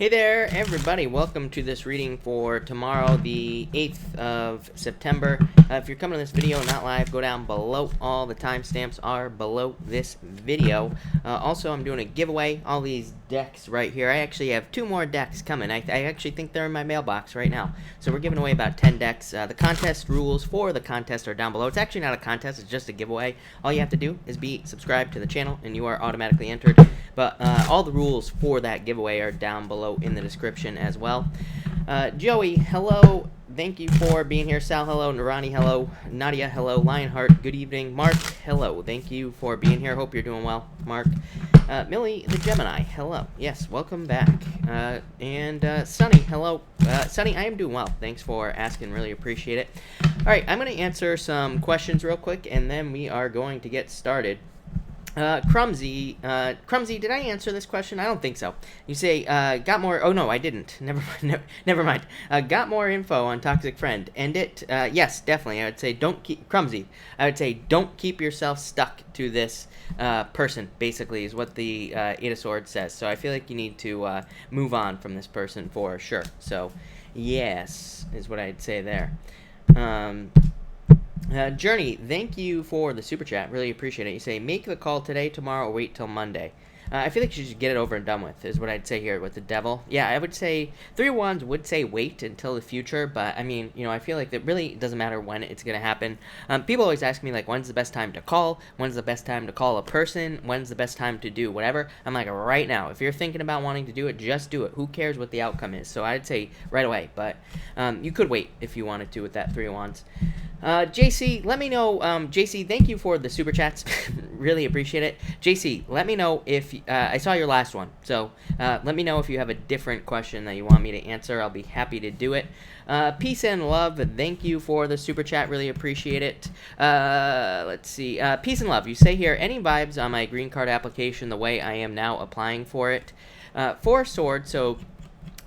Hey there, everybody. Welcome to this reading for tomorrow, the 8th of September. If you're coming to this video not live, go down below. All the timestamps are below this video. Also, I'm doing a giveaway. All these decks right here. I actually have 2 more decks coming. I actually think they're in my mailbox right now. So we're giving away about 10 decks. The contest rules for the contest are down below. It's actually not a contest. It's just a giveaway. All you have to do is be subscribed to the channel, and you are automatically entered. But all the rules for that giveaway are down below in the description as well. Joey, hello. Thank you for being here. Sal, hello. Narani, hello. Nadia, hello. Lionheart, good evening. Mark, hello. Thank you for being here. Hope you're doing well, Mark. Millie, the Gemini, hello. Yes, welcome back. And Sunny, hello. Sunny, I am doing well. Thanks for asking. Really appreciate it. All right, I'm going to answer some questions real quick, and then we are going to get started. Crumsy, did I answer this question? I don't think so. You say, got more, oh no, I didn't. Never mind. Got more info on Toxic Friend. End it? Yes, definitely. I would say Crumsy, I would say don't keep yourself stuck to this, person, basically, is what the, Eight of Swords says. So I feel like you need to, move on from this person for sure. So, yes, is what I'd say there. Journey, thank you for the super chat. Really appreciate it. You say, make the call today, tomorrow, or wait till Monday. I feel like you should just get it over and done with, is what I'd say here with the devil. Yeah, I would say, 3 of Wands would say wait until the future, but, I mean, you know, I feel like it really doesn't matter when it's going to happen. People always ask me, like, when's the best time to call? When's the best time to call a person? When's the best time to do whatever? I'm like, right now. If you're thinking about wanting to do it, just do it. Who cares what the outcome is? So I'd say right away, but you could wait if you wanted to with that 3 of Wands. JC, let me know, JC, thank you for the super chats. Really appreciate it. JC, let me know if, I saw your last one, so, let me know if you have a different question that you want me to answer. I'll be happy to do it. Peace and love, thank you for the super chat. Really appreciate it. Let's see, peace and love. You say here, any vibes on my green card application the way I am now applying for it? 4 swords, so,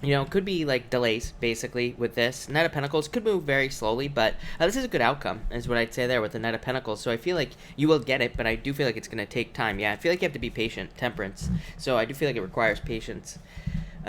you know, could be like delays basically with this. Knight of Pentacles could move very slowly, but this is a good outcome, is what I'd say there with the Knight of Pentacles. So I feel like you will get it, but I do feel like it's going to take time. Yeah, I feel like you have to be patient. Temperance. So I do feel like it requires patience.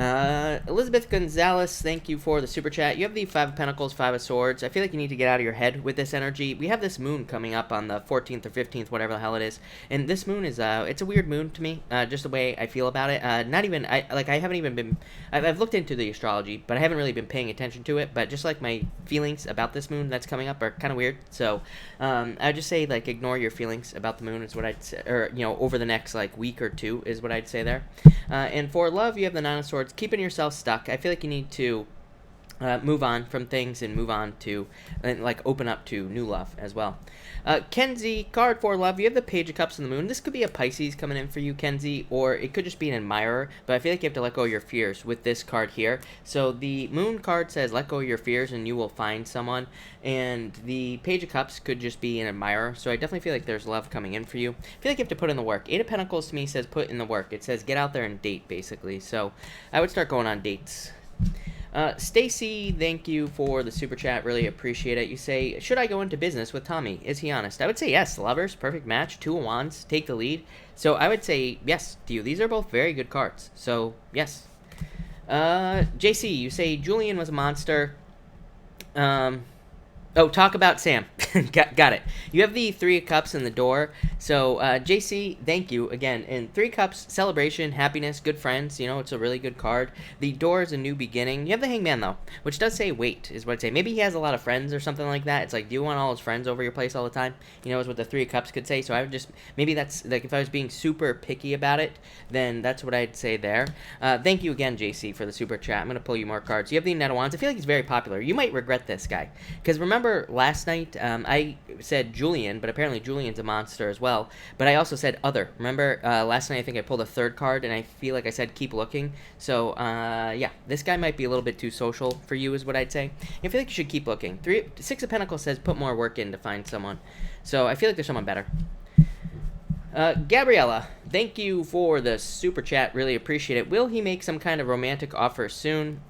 Elizabeth Gonzalez, thank you for the super chat. You have the 5 of Pentacles, 5 of Swords. I feel like you need to get out of your head with this energy. We have this moon coming up on the 14th or 15th, whatever the hell it is. And this moon is, it's a weird moon to me, just the way I feel about it. Not even, I haven't even been, I've looked into the astrology, but I haven't really been paying attention to it. But just like my feelings about this moon that's coming up are kind of weird. So, I'd just say, like, ignore your feelings about the moon is what I'd say, or, you know, over the next, like, week or 2 is what I'd say there. And for love, you have the 9 of Swords. Keeping yourself stuck. I feel like you need to move on from things and move on to, and like, open up to new love as well. Kenzie, card for love. You have the Page of Cups and the Moon. This could be a Pisces coming in for you, Kenzie, or it could just be an admirer, but I feel like you have to let go of your fears with this card here. So the Moon card says let go of your fears and you will find someone, and the Page of Cups could just be an admirer. So I definitely feel like there's love coming in for you. I feel like you have to put in the work. 8 of Pentacles to me says put in the work. It says get out there and date, basically. So I would start going on dates. Stacy, thank you for the super chat. Really appreciate it. You say, should I go into business with Tommy? Is he honest? I would say yes. Lovers, perfect match. 2 of Wands, take the lead. So I would say yes to you. These are both very good cards. So yes. JC, you say Julian was a monster. Oh, talk about Sam. Got it. You have the 3 of Cups in the door. So, JC, thank you again. And 3 Cups, celebration, happiness, good friends. You know, it's a really good card. The door is a new beginning. You have the Hangman, though, which does say wait, is what I'd say. Maybe he has a lot of friends or something like that. It's like, do you want all his friends over your place all the time? You know, is what the 3 of Cups could say. So I would just, maybe that's, like, if I was being super picky about it, then that's what I'd say there. Thank you again, JC, for the super chat. I'm going to pull you more cards. You have the Knight of Wands. I feel like he's very popular. You might regret this guy. Because remember, last night I said Julian, but apparently Julian's a monster as well. But I also said other. Remember last night I think I pulled a 3rd card, and I feel like I said keep looking. So yeah, this guy might be a little bit too social for you, is what I'd say. I feel like you should keep looking. 6 of Pentacles says put more work in to find someone. So I feel like there's someone better. Gabriella, thank you for the super chat. Really appreciate it. Will he make some kind of romantic offer soon?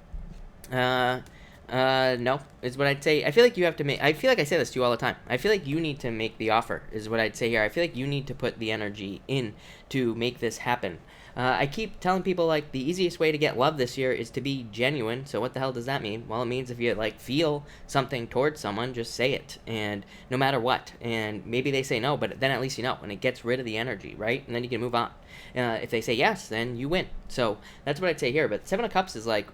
No, is what I'd say. I feel like you have to make, I feel like I say this to you all the time. I feel like you need to make the offer, is what I'd say here. I feel like you need to put the energy in to make this happen. I keep telling people, like, the easiest way to get love this year is to be genuine. So what the hell does that mean? Well, it means if you, like, feel something towards someone, just say it, and no matter what. And maybe they say no, but then at least you know, and it gets rid of the energy, right? And then you can move on. If they say yes, then you win. So that's what I'd say here. But Seven of Cups is like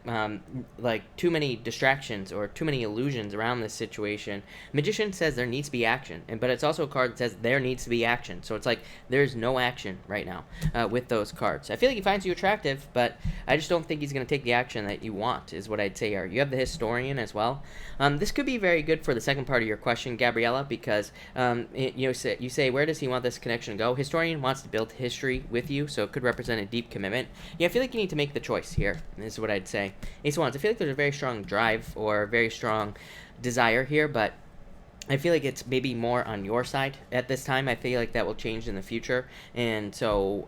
too many distractions or too many illusions around this situation. Magician says there needs to be action, but it's also a card that says there needs to be action. So it's like there's no action right now with those cards. I feel like he finds you attractive, but I just don't think he's going to take the action that you want, is what I'd say here. You have the Historian as well. This could be very good for the second part of your question, Gabriella, because you say, where does he want this connection to go? Historian wants to build history with you, so it could represent a deep commitment. Yeah, I feel like you need to make the choice here, is what I'd say. Ace of Wands, I feel like there's a very strong drive or very strong desire here, but I feel like it's maybe more on your side at this time. I feel like that will change in the future. And so,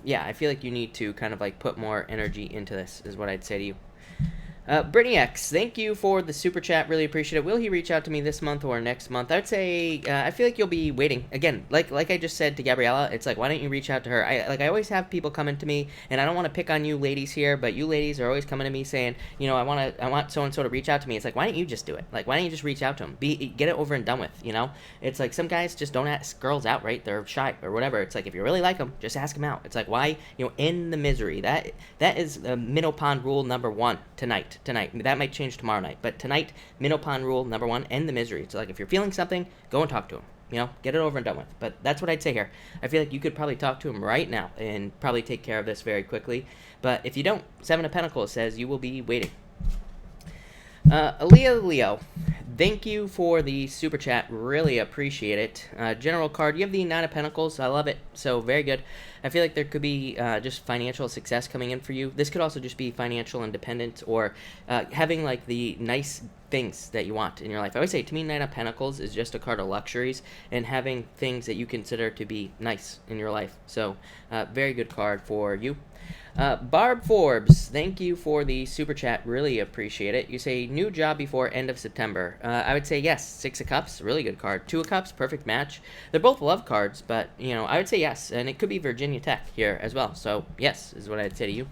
yeah, I feel like you need to kind of like put more energy into this, is what I'd say to you. Brittany X, thank you for the super chat. Really appreciate it. Will he reach out to me this month or next month? I'd say I feel like you'll be waiting. Again, like I just said to Gabriella, it's like, why don't you reach out to her? I always have people coming to me, and I don't want to pick on you ladies here, but you ladies are always coming to me saying, you know, I want so and so to reach out to me. It's like, why don't you just do it? Like, why don't you just reach out to him? Get it over and done with. You know, it's like some guys just don't ask girls out, right? They're shy or whatever. It's like, if you really like them, just ask them out. It's like, why, you know, end the misery. That is Minnow Pond rule number 1 tonight. That might change tomorrow night, but tonight, Minnow Pond rule number 1, end the misery. So like, if you're feeling something, go and talk to him. You know, get it over and done with. But that's what I'd say here. I feel like you could probably talk to him right now and probably take care of this very quickly. But if you don't, Seven of Pentacles says you will be waiting. Aaliyah Leo, thank you for the super chat. Really appreciate it. General card, you have the Nine of Pentacles. I love it. So very good. I feel like there could be just financial success coming in for you. This could also just be financial independence or having like the nice things that you want in your life. I always say, to me, Nine of Pentacles is just a card of luxuries and having things that you consider to be nice in your life. So very good card for you. Barb Forbes, thank you for the super chat. Really appreciate it. You say new job before end of September. I would say yes. Six of Cups, really good card. Two of Cups, perfect match. They're both love cards, but you know, I would say yes, and it could be Virginia Tech here as well. So yes is what I'd say to you.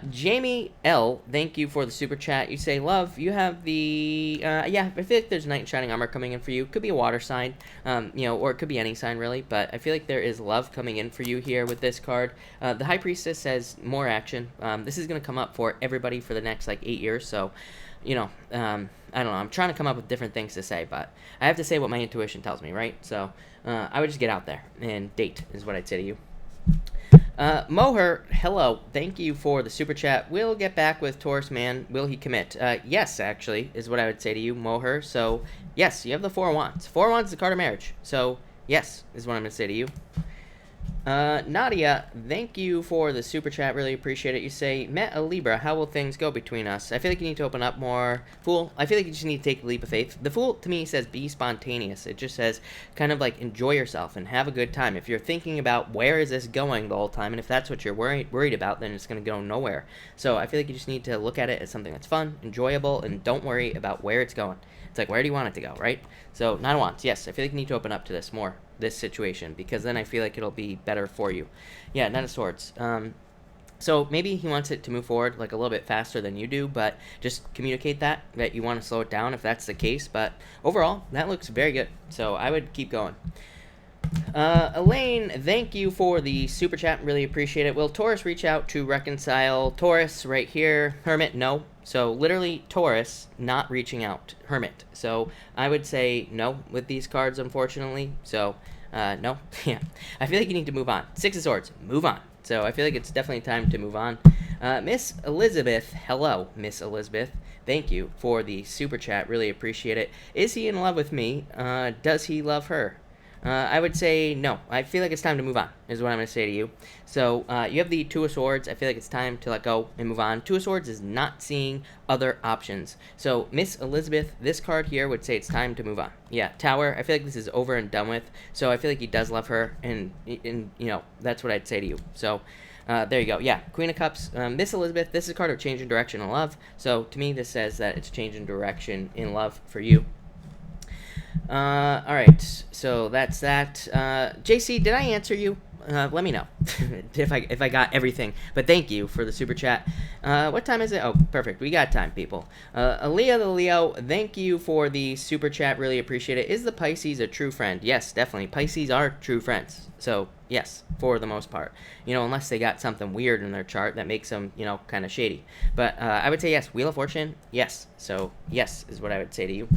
Jamie L, thank you for the super chat. You say, love, you have the, yeah, I feel like there's Knight in Shining Armor coming in for you. Could be a water sign, you know, or it could be any sign, really. But I feel like there is love coming in for you here with this card. The High Priestess says more action. This is going to come up for everybody for the next, like, 8 years. So, you know, I don't know. I'm trying to come up with different things to say, but I have to say what my intuition tells me, right? So, I would just get out there and date is what I'd say to you. Moher, hello. Thank you for the super chat. We'll get back with Taurus man. Will he commit? Yes, actually, is what I would say to you, Moher. So, yes, you have the Four of Wands. Four of Wands is the card of marriage. So, yes, is what I'm going to say to you. Nadia, thank you for the super chat. Really appreciate it. You say, met a Libra. How will things go between us? I feel like you need to open up more. Fool, I feel like you just need to take a leap of faith. The Fool, to me, says be spontaneous. It just says kind of like enjoy yourself and have a good time. If you're thinking about where is this going the whole time, and if that's what you're worried about, then it's going to go nowhere. So I feel like you just need to look at it as something that's fun, enjoyable, and don't worry about where it's going. It's like, where do you want it to go, right? So, Nine of Wands, yes, I feel like you need to open up to this more, this situation, because then I feel like it'll be better for you. Yeah, Nine of Swords. So maybe he wants it to move forward like a little bit faster than you do, but just communicate that you want to slow it down if that's the case. But overall, that looks very good. So I would keep going. Elaine, thank you for the super chat. Really appreciate it. Will Taurus reach out to reconcile? Taurus right here. Hermit, no. So literally Taurus not reaching out. Hermit. So I would say no with these cards, unfortunately. So no. Yeah. I feel like you need to move on. Six of Swords. Move on. So I feel like it's definitely time to move on. Miss Elizabeth. Hello, Miss Elizabeth. Thank you for the super chat. Really appreciate it. Is he in love with me? Does he love her? I would say no. I feel like it's time to move on, is what I'm going to say to you. So, you have the Two of Swords. I feel like it's time to let go and move on. Two of Swords is not seeing other options. So, Miss Elizabeth, this card here would say it's time to move on. Yeah, Tower, I feel like this is over and done with. So, I feel like he does love her, and you know, that's what I'd say to you. So, there you go. Yeah, Queen of Cups. Miss Elizabeth, this is a card of change in direction in love. So, to me, this says that it's change in direction in love for you. Alright, so that's that. JC, did I answer you? let me know if I got everything. But thank you for the super chat. What time is it? Oh, perfect. We got time, people. Aaliyah the Leo, thank you for the super chat. Really appreciate it. Is the Pisces a true friend? Yes, definitely. Pisces are true friends. So, yes, for the most part. Unless they got something weird in their chart that makes them, kind of shady. But I would say yes. Wheel of Fortune, yes. So, yes is what I would say to you.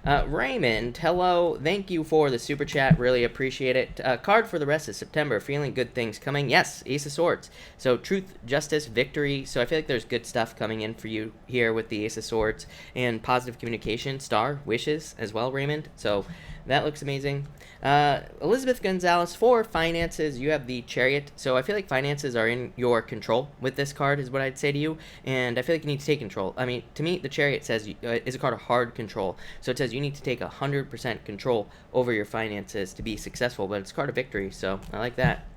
Raymond, hello. Thank you for the super chat. Really appreciate it. Card for the rest of September. Feeling good things coming. Yes, Ace of Swords. So truth, justice, victory. So I feel like there's good stuff coming in for you here with the Ace of Swords and positive communication. Star, wishes as well, Raymond. So that looks amazing. Elizabeth Gonzalez, for finances, you have the Chariot. So I feel like finances are in your control with this card is what I'd say to you. And I feel like you need to take control. I mean, to me, the Chariot says is a card of hard control. So it says you need to take 100% control over your finances to be successful. But it's a card of victory, so I like that.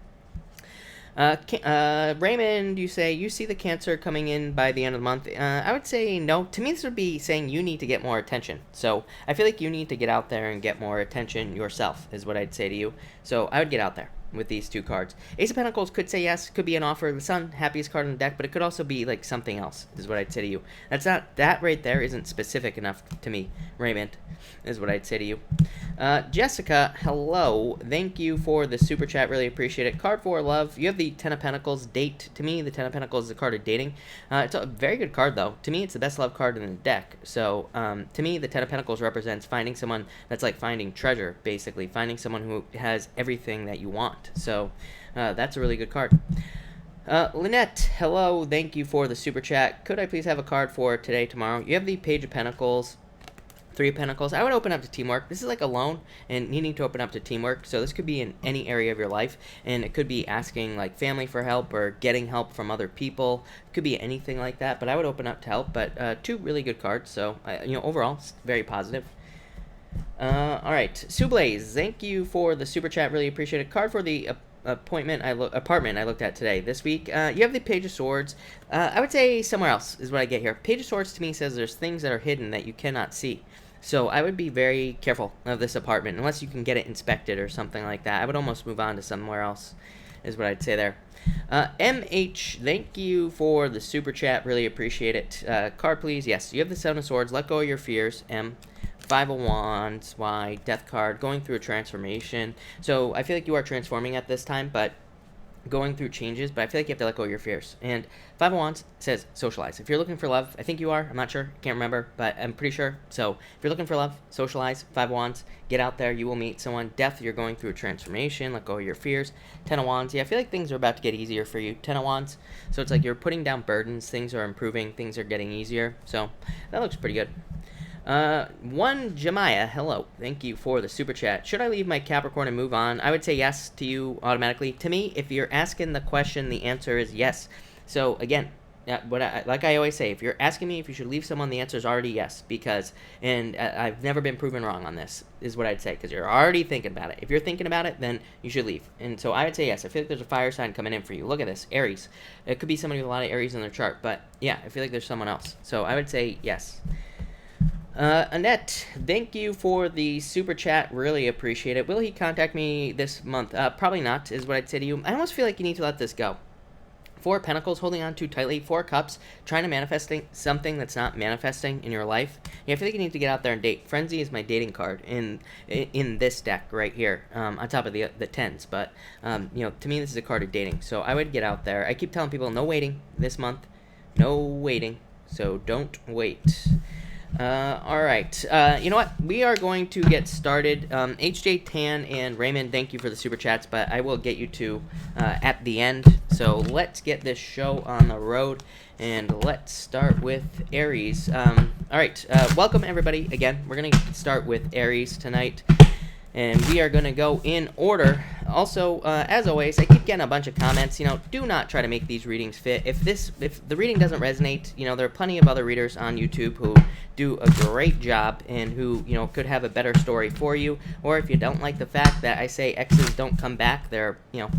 Raymond, you say you see the Cancer coming in by the end of the month. I would say no. To me, this would be saying you need to get more attention. So I feel like you need to get out there and get more attention yourself is what I'd say to you. So I would get out there with these two cards. Ace of Pentacles could say yes, could be an offer. The Sun, happiest card in the deck, but it could also be like something else is what I'd say to you. That right there isn't specific enough to me, Raymond, is what I'd say to you. Jessica, hello. Thank you for the super chat. Really appreciate it. Card for love. You have the Ten of Pentacles. Date. To me, the Ten of Pentacles is a card of dating. It's a very good card, though. To me, it's the best love card in the deck. So, to me, the Ten of Pentacles represents finding someone that's like finding treasure, basically. Finding someone who has everything that you want. So, that's a really good card. Lynette, hello. Thank you for the super chat. Could I please have a card for today, tomorrow? You have the Page of Pentacles. Three of Pentacles. I would open up to teamwork. This is like alone and needing to open up to teamwork. So this could be in any area of your life, and it could be asking like family for help or getting help from other people. It could be anything like that. But I would open up to help. But two really good cards. So overall, it's very positive. All right, Sublaze, thank you for the super chat. Really appreciate it. Card for the apartment I looked at today. This week, you have the Page of Swords. I would say somewhere else is what I get here. Page of Swords to me says there's things that are hidden that you cannot see. So I would be very careful of this apartment unless you can get it inspected or something like that. I would almost move on to somewhere else is what I'd say there. MH, thank you for the super chat. Really appreciate it. Card, please. Yes, you have the Seven of Swords. Let go of your fears. M. Five of Wands. Y. Death card. Going through a transformation. So I feel like you are transforming at this time, but going through changes, but I feel like you have to let go of your fears. And Five of Wands says socialize. If you're looking for love, I think you are. I'm not sure. Can't remember, but I'm pretty sure. So if you're looking for love, socialize. Five of Wands, get out there. You will meet someone. Death, you're going through a transformation. Let go of your fears. Ten of Wands. Yeah, I feel like things are about to get easier for you. Ten of Wands. So it's like you're putting down burdens. Things are improving. Things are getting easier. So that looks pretty good. One Jemiah, hello. Thank you for the super chat. Should I leave my Capricorn and move on? I would say yes to you automatically. To me, if you're asking the question, the answer is yes. So again, like I always say, if you're asking me if you should leave someone, the answer is already yes. Because, and I've never been proven wrong on this, is what I'd say. Because you're already thinking about it. If you're thinking about it, then you should leave. And so I would say yes. I feel like there's a fire sign coming in for you. Look at this, Aries. It could be somebody with a lot of Aries in their chart. But yeah, I feel like there's someone else. So I would say yes. Annette, thank you for the super chat. Really appreciate it. Will he contact me this month? Probably not, is what I'd say to you. I almost feel like you need to let this go. Four of Pentacles, holding on too tightly. Four of Cups, trying to manifest something that's not manifesting in your life. Yeah, I feel like you need to get out there and date. Frenzy is my dating card in this deck right here, on top of the tens. But, to me, this is a card of dating. So I would get out there. I keep telling people, no waiting this month. No waiting. So don't wait. All right. You know what? We are going to get started. HJ Tan and Raymond, thank you for the super chats, but I will get you to at the end. So let's get this show on the road, and let's start with Aries. All right. Welcome, everybody. Again, we're going to start with Aries tonight, and we are going to go in order. Also, as always, I keep getting a bunch of comments. Do not try to make these readings fit. If the reading doesn't resonate, there are plenty of other readers on YouTube who do a great job and who, could have a better story for you. Or if you don't like the fact that I say exes don't come back, there are,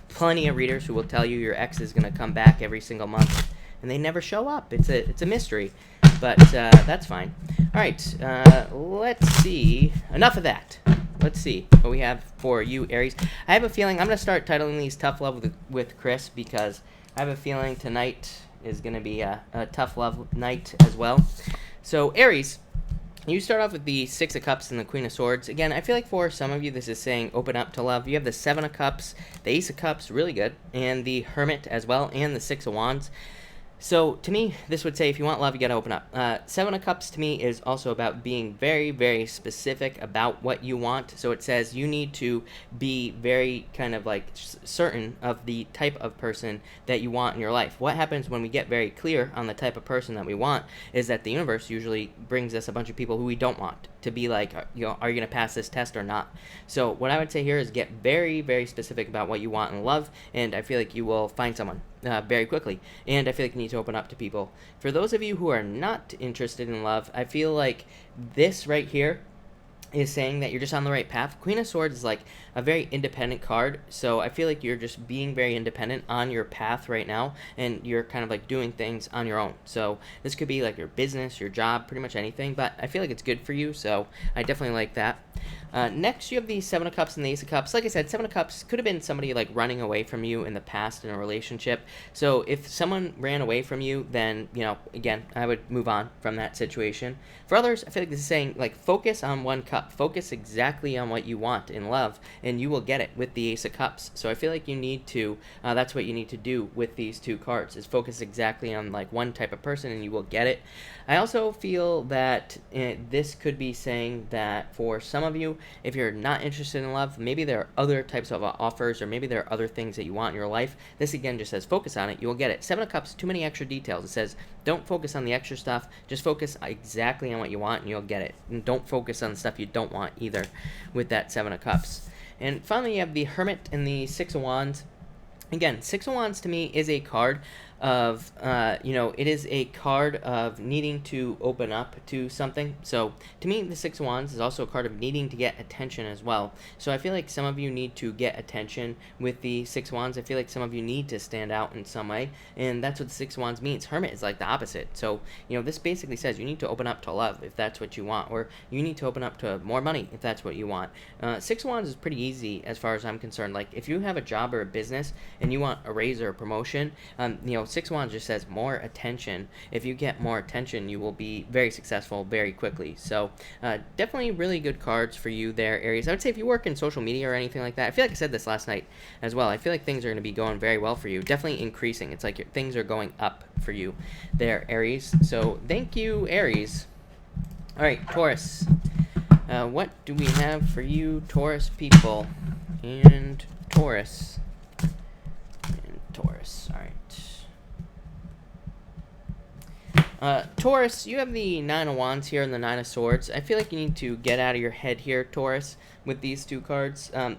plenty of readers who will tell you your ex is going to come back every single month, and they never show up. It's a mystery, but that's fine. All right, let's see. Enough of that. let's see what we have for you, Aries. I have a feeling I'm going to start titling these Tough Love with Chris, because I have a feeling tonight is going to be a tough love night as well. So, Aries, you start off with the Six of Cups and the Queen of Swords. Again, I feel like for some of you this is saying open up to love. You have the Seven of Cups, the Ace of Cups, really good, and the Hermit as well, and the Six of Wands. So, to me, this would say if you want love, you got to open up. Seven of Cups, to me, is also about being very, very specific about what you want. So, it says you need to be very kind of like certain of the type of person that you want in your life. What happens when we get very clear on the type of person that we want is that the universe usually brings us a bunch of people who we don't want to be like, are you going to pass this test or not? So, what I would say here is get very, very specific about what you want in love, and I feel like you will find someone very quickly, and I feel like you need to open up to people. For those of you who are not interested in love, I feel like this right here is saying that you're just on the right path. Queen of Swords is like a very independent card, so I feel like you're just being very independent on your path right now, and you're kind of like doing things on your own. So this could be like your business, your job, pretty much anything, but I feel like it's good for you, so I definitely like that. Next, you have the Seven of Cups and the Ace of Cups. Like I said, Seven of Cups could have been somebody like running away from you in the past in a relationship. So if someone ran away from you, then, you know, again, I would move on from that situation. For others, I feel like this is saying, like, focus on one cup. Focus exactly on what you want in love, and you will get it with the Ace of Cups. So I feel like you need to, that's what you need to do with these two cards, is focus exactly on, like, one type of person, and you will get it. I also feel that this could be saying that for some of you, if you're not interested in love, maybe there are other types of offers, or maybe there are other things that you want in your life. This again just says focus on it, you will get it. Seven of Cups, too many extra details. It says don't focus on the extra stuff, just focus exactly on what you want and you'll get it. And don't focus on the stuff you don't want either with that Seven of Cups. And finally, you have the Hermit and the Six of Wands. Again, Six of Wands to me is a card of, it is a card of needing to open up to something. So to me, the Six of Wands is also a card of needing to get attention as well. So I feel like some of you need to get attention with the Six of Wands. I feel like some of you need to stand out in some way, and that's what the Six of Wands means. Hermit is like the opposite. So, this basically says you need to open up to love if that's what you want, or you need to open up to more money if that's what you want. Six of Wands is pretty easy as far as I'm concerned. Like, if you have a job or a business and you want a raise or a promotion, Six of Wands just says more attention. If you get more attention, you will be very successful very quickly. So definitely really good cards for you there, Aries. I would say if you work in social media or anything like that, I feel like I said this last night as well, I feel like things are going to be going very well for you. Definitely increasing. It's like things are going up for you there, Aries. So thank you, Aries. All right, Taurus. What do we have for you, Taurus people? And Taurus. All right. Taurus, you have the Nine of Wands here and the Nine of Swords. I feel like you need to get out of your head here, Taurus, with these two cards. The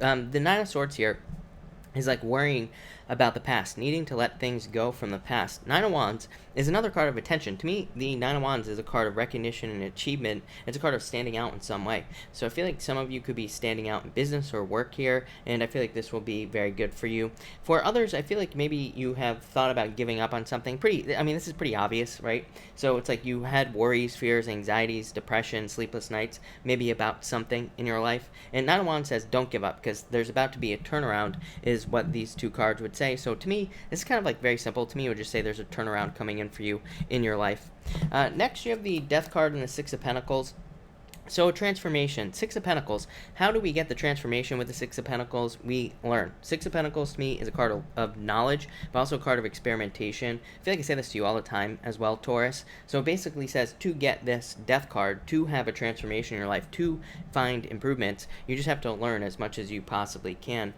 Nine of Swords here is like worrying about the past, needing to let things go from the past. Nine of Wands is another card of attention. To me, the Nine of Wands is a card of recognition and achievement. It's a card of standing out in some way. So I feel like some of you could be standing out in business or work here, and I feel like this will be very good for you. For others, I feel like maybe you have thought about giving up on something. This is pretty obvious, right? So it's like you had worries, fears, anxieties, depression, sleepless nights, maybe about something in your life. And Nine of Wands says don't give up, because there's about to be a turnaround, is what these two cards would say. So to me, this is kind of like very simple. To me, it would just say there's a turnaround coming in for you in your life. Next, you have the Death card and the Six of Pentacles. So transformation, Six of Pentacles. How do we get the transformation with the Six of Pentacles? We learn. Six of Pentacles to me is a card of knowledge, but also a card of experimentation. I feel like I say this to you all the time as well, Taurus. So it basically says to get this Death card, to have a transformation in your life, to find improvements, you just have to learn as much as you possibly can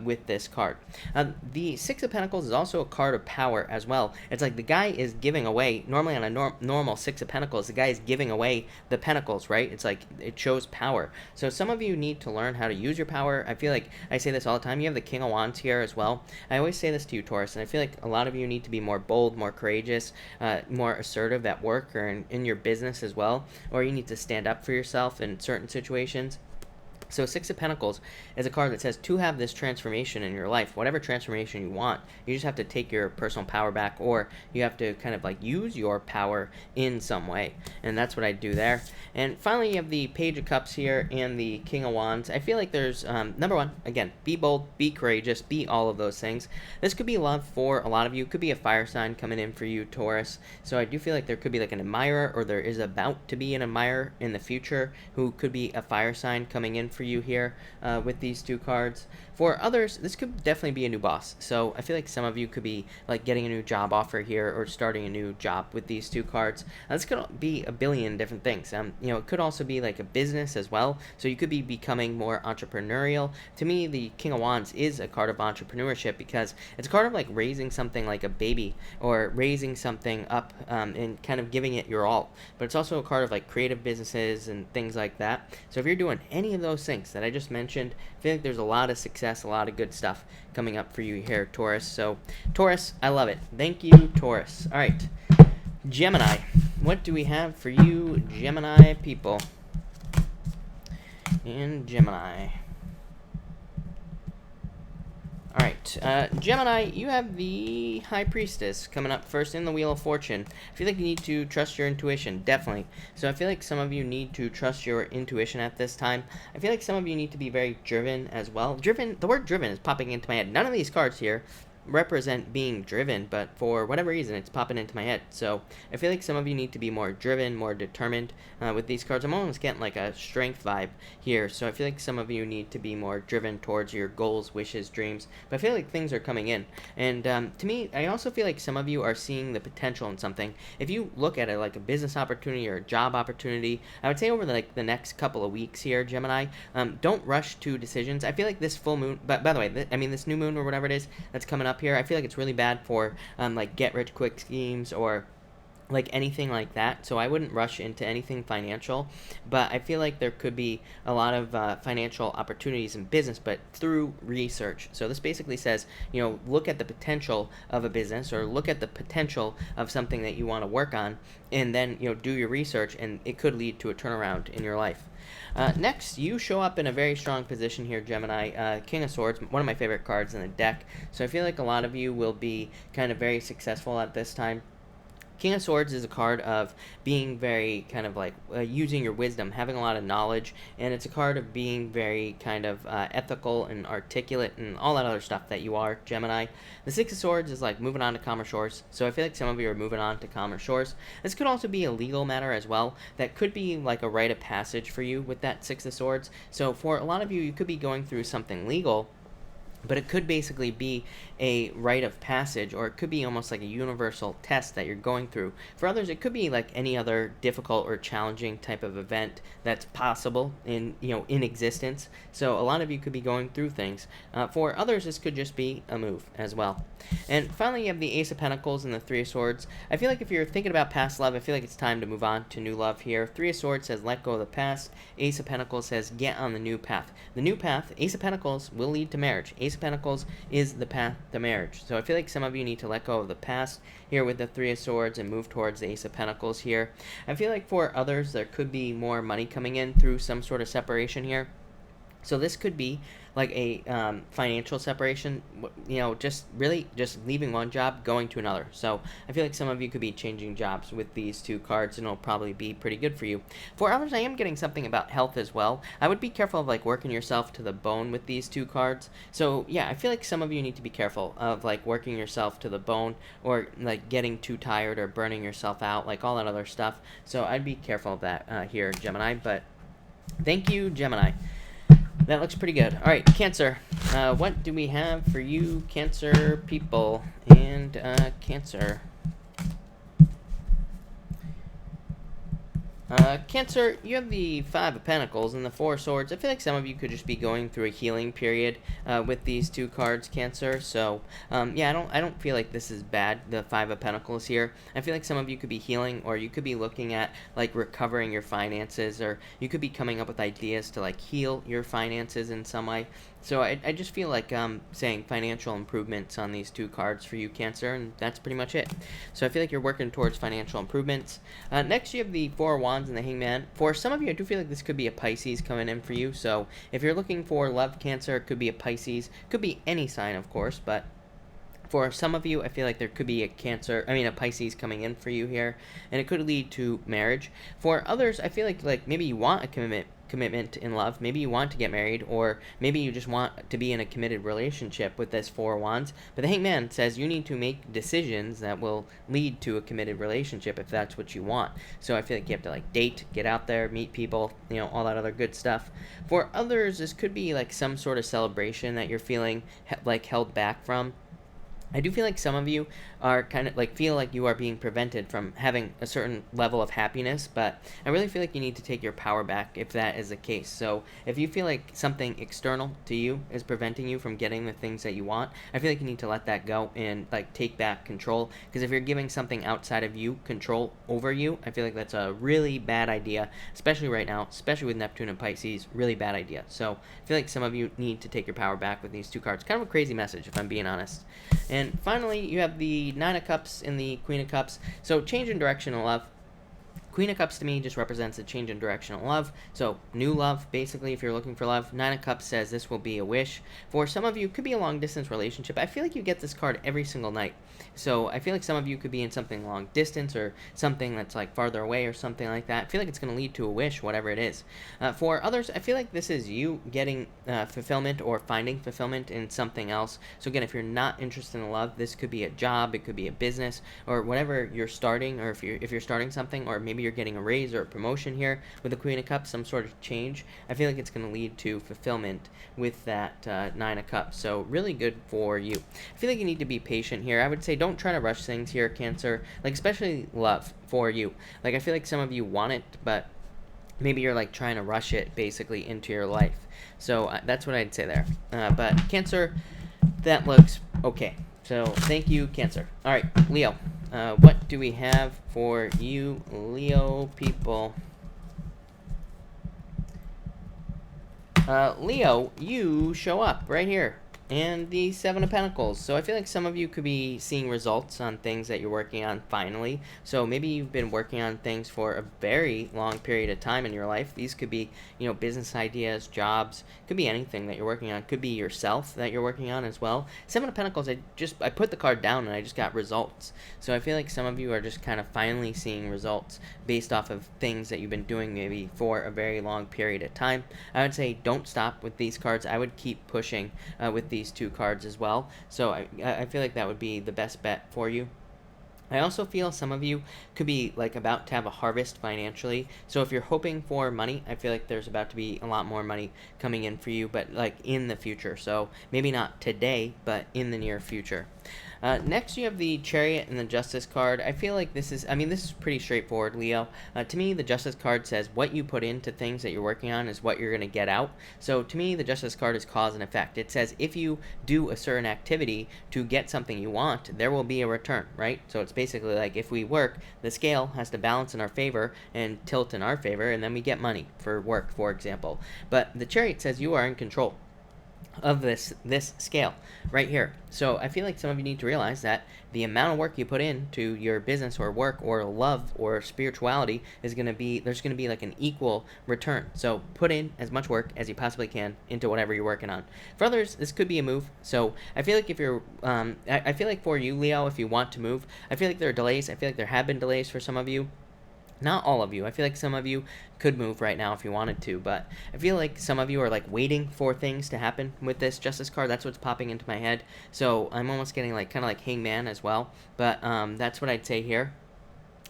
with this card. The Six of Pentacles is also a card of power as well. It's like the guy is giving away, normally on a normal Six of Pentacles, the guy is giving away the pentacles, right? It's like it shows power. So some of you need to learn how to use your power. I feel like I say this all the time. You have the King of Wands here as well. I always say this to you, Taurus, and I feel like a lot of you need to be more bold, more courageous, more assertive at work or in your business as well, or you need to stand up for yourself in certain situations. So Six of Pentacles is a card that says to have this transformation in your life, whatever transformation you want, you just have to take your personal power back, or you have to kind of like use your power in some way. And that's what I do there. And finally, you have the Page of Cups here and the King of Wands. I feel like there's, number one, again, be bold, be courageous, be all of those things. This could be love for a lot of you. It could be a fire sign coming in for you, Taurus. So I do feel like there could be like an admirer, or there is about to be an admirer in the future who could be a fire sign coming in for you here with these two cards. For others, this could definitely be a new boss. So I feel like some of you could be like getting a new job offer here, or starting a new job with these two cards. This could be a billion different things. You know, it could also be like a business as well. So you could be becoming more entrepreneurial. To me, the King of Wands is a card of entrepreneurship, because it's a card of like raising something like a baby, or raising something up and kind of giving it your all. But it's also a card of like creative businesses and things like that. So if you're doing any of those things that I just mentioned, I feel like there's a lot of success, a lot of good stuff coming up for you here, Taurus. So Taurus, I love it. Thank you, Taurus. All right, Gemini, what do we have for you, Gemini people? And Gemini. All right, Gemini, you have the High Priestess coming up first in the Wheel of Fortune. I feel like you need to trust your intuition, definitely. So I feel like some of you need to trust your intuition at this time. I feel like some of you need to be very driven as well. Driven, the word driven is popping into my head. None of these cards here represent being driven, but for whatever reason it's popping into my head. So I feel like some of you need to be more driven, more determined with these cards. I'm almost getting like a strength vibe here, so I feel like some of you need to be more driven towards your goals, wishes, dreams. But I feel like things are coming in, and to me, I also feel like some of you are seeing the potential in something. If you look at it like a business opportunity or a job opportunity, I would say over the next couple of weeks here, Gemini, don't rush to decisions. I feel like this full moon, but by the way, this new moon or whatever it is that's coming up here, I feel like it's really bad for like get rich quick schemes or like anything like that. So I wouldn't rush into anything financial, but I feel like there could be a lot of financial opportunities in business, but through research. So this basically says, you know, look at the potential of a business, or look at the potential of something that you want to work on, and then, you know, do your research, and it could lead to a turnaround in your life. Next, you show up in a very strong position here, Gemini. King of Swords, one of my favorite cards in the deck. So I feel like a lot of you will be kind of very successful at this time. King of Swords is a card of being very kind of like using your wisdom, having a lot of knowledge, and it's a card of being very kind of ethical and articulate and all that other stuff that you are, Gemini. The Six of Swords is like moving on to calmer shores, so I feel like some of you are moving on to calmer shores. This could also be a legal matter as well. That could be like a rite of passage for you with that Six of Swords. So for a lot of you, you could be going through something legal, but it could basically be a rite of passage, or it could be almost like a universal test that you're going through. For others, it could be like any other difficult or challenging type of event that's possible in existence. So a lot of you could be going through things. For others, this could just be a move as well. And finally, you have the Ace of Pentacles and the Three of Swords. I feel like if you're thinking about past love, I feel like it's time to move on to new love here. Three of Swords says let go of the past. Ace of Pentacles says get on the new path. The new path, Ace of Pentacles, will lead to marriage. Ace of Pentacles is the path to marriage. So I feel like some of you need to let go of the past here with the Three of Swords and move towards the Ace of Pentacles here. I feel like for others, there could be more money coming in through some sort of separation here. So this could be like a financial separation, just leaving one job, going to another. So I feel like some of you could be changing jobs with these two cards, and it'll probably be pretty good for you. For others, I am getting something about health as well. I would be careful of like working yourself to the bone with these two cards. So yeah, I feel like some of you need to be careful of like working yourself to the bone, or like getting too tired or burning yourself out, like all that other stuff. So I'd be careful of that here, Gemini. But thank you, Gemini. That looks pretty good. All right, Cancer. What do we have for you, Cancer people? And Cancer. Cancer, you have the Five of Pentacles and the Four of Swords. I feel like some of you could just be going through a healing period with these two cards, Cancer. So, yeah, I don't feel like this is bad, the Five of Pentacles here. I feel like some of you could be healing, or you could be looking at, like, recovering your finances, or you could be coming up with ideas to, like, heal your finances in some way. So I just feel like saying financial improvements on these two cards for you, Cancer, and that's pretty much it. So I feel like you're working towards financial improvements. Next, you have the Four of Wands and the Hangman. For some of you, I do feel like this could be a Pisces coming in for you. So if you're looking for love, Cancer, it could be a Pisces. Could be any sign, of course, but for some of you, I feel like there could be a Pisces coming in for you here, and it could lead to marriage. For others, I feel like maybe you want a commitment in love. Maybe you want to get married, or maybe you just want to be in a committed relationship with this Four of Wands. But the Hangman says you need to make decisions that will lead to a committed relationship if that's what you want. So I feel like you have to like date, get out there, meet people, all that other good stuff. For others, this could be like some sort of celebration that you're feeling like held back from. I do feel like some of you are kind of like feel like you are being prevented from having a certain level of happiness, but I really feel like you need to take your power back if that is the case. So if you feel like something external to you is preventing you from getting the things that you want, I feel like you need to let that go and like take back control, because if you're giving something outside of you control over you, I feel like that's a really bad idea, especially right now, especially with Neptune and Pisces. Really bad idea. So I feel like some of you need to take your power back with these two cards. Kind of a crazy message, if I'm being honest. And finally, you have the Nine of Cups and the Queen of Cups. So change in direction in love. Queen of Cups to me just represents a change in direction of love. So new love, basically, if you're looking for love. Nine of Cups says this will be a wish. For some of you, it could be a long distance relationship. I feel like you get this card every single night. So I feel like some of you could be in something long distance or something that's like farther away or something like that. I feel like it's going to lead to a wish, whatever it is. For others, I feel like this is you getting fulfillment or finding fulfillment in something else. So again, if you're not interested in love, this could be a job, it could be a business, or whatever you're starting, or if you're starting something, or maybe you're getting a raise or a promotion here with the Queen of Cups, some sort of change. I feel like it's going to lead to fulfillment with that Nine of Cups. So really good for you. I feel like you need to be patient here. I would say don't try to rush things here, Cancer, like especially love for you. Like I feel like some of you want it, but maybe you're like trying to rush it basically into your life. So that's what I'd say there. But Cancer, that looks okay. So thank you, Cancer. All right, Leo. What do we have for you, Leo people? Leo, you show up right here. And the Seven of Pentacles. So I feel like some of you could be seeing results on things that you're working on finally. So maybe you've been working on things for a very long period of time in your life. These could be, business ideas, jobs. Could be anything that you're working on. Could be yourself that you're working on as well. Seven of Pentacles, I put the card down and I just got results. So I feel like some of you are just kind of finally seeing results based off of things that you've been doing maybe for a very long period of time. I would say don't stop with these cards. I would keep pushing with these two cards as well. So I feel like that would be the best bet for you. I also feel some of you could be like about to have a harvest financially. So if you're hoping for money, I feel like there's about to be a lot more money coming in for you, but like in the future. So maybe not today, but in the near future. Next, you have the Chariot and the Justice card. I feel like this is pretty straightforward, Leo. To me, the Justice card says what you put into things that you're working on is what you're going to get out. So to me, the Justice card is cause and effect. It says if you do a certain activity to get something you want, there will be a return, right? So it's basically like if we work, the scale has to balance in our favor and tilt in our favor, and then we get money for work, for example. But the Chariot says you are in control of this scale right here. So I feel like some of you need to realize that the amount of work you put into your business or work or love or spirituality is going to be, there's going to be like an equal return. So put in as much work as you possibly can into whatever you're working on. For others, this could be a move. So I feel like if you're, I feel like for you, Leo, if you want to move, I feel like there are delays. I feel like there have been delays for some of you. Not all of you. I feel like some of you could move right now if you wanted to, but I feel like some of you are like waiting for things to happen with this Justice card. That's what's popping into my head. So I'm almost getting like kind of like Hangman as well, but that's what I'd say here.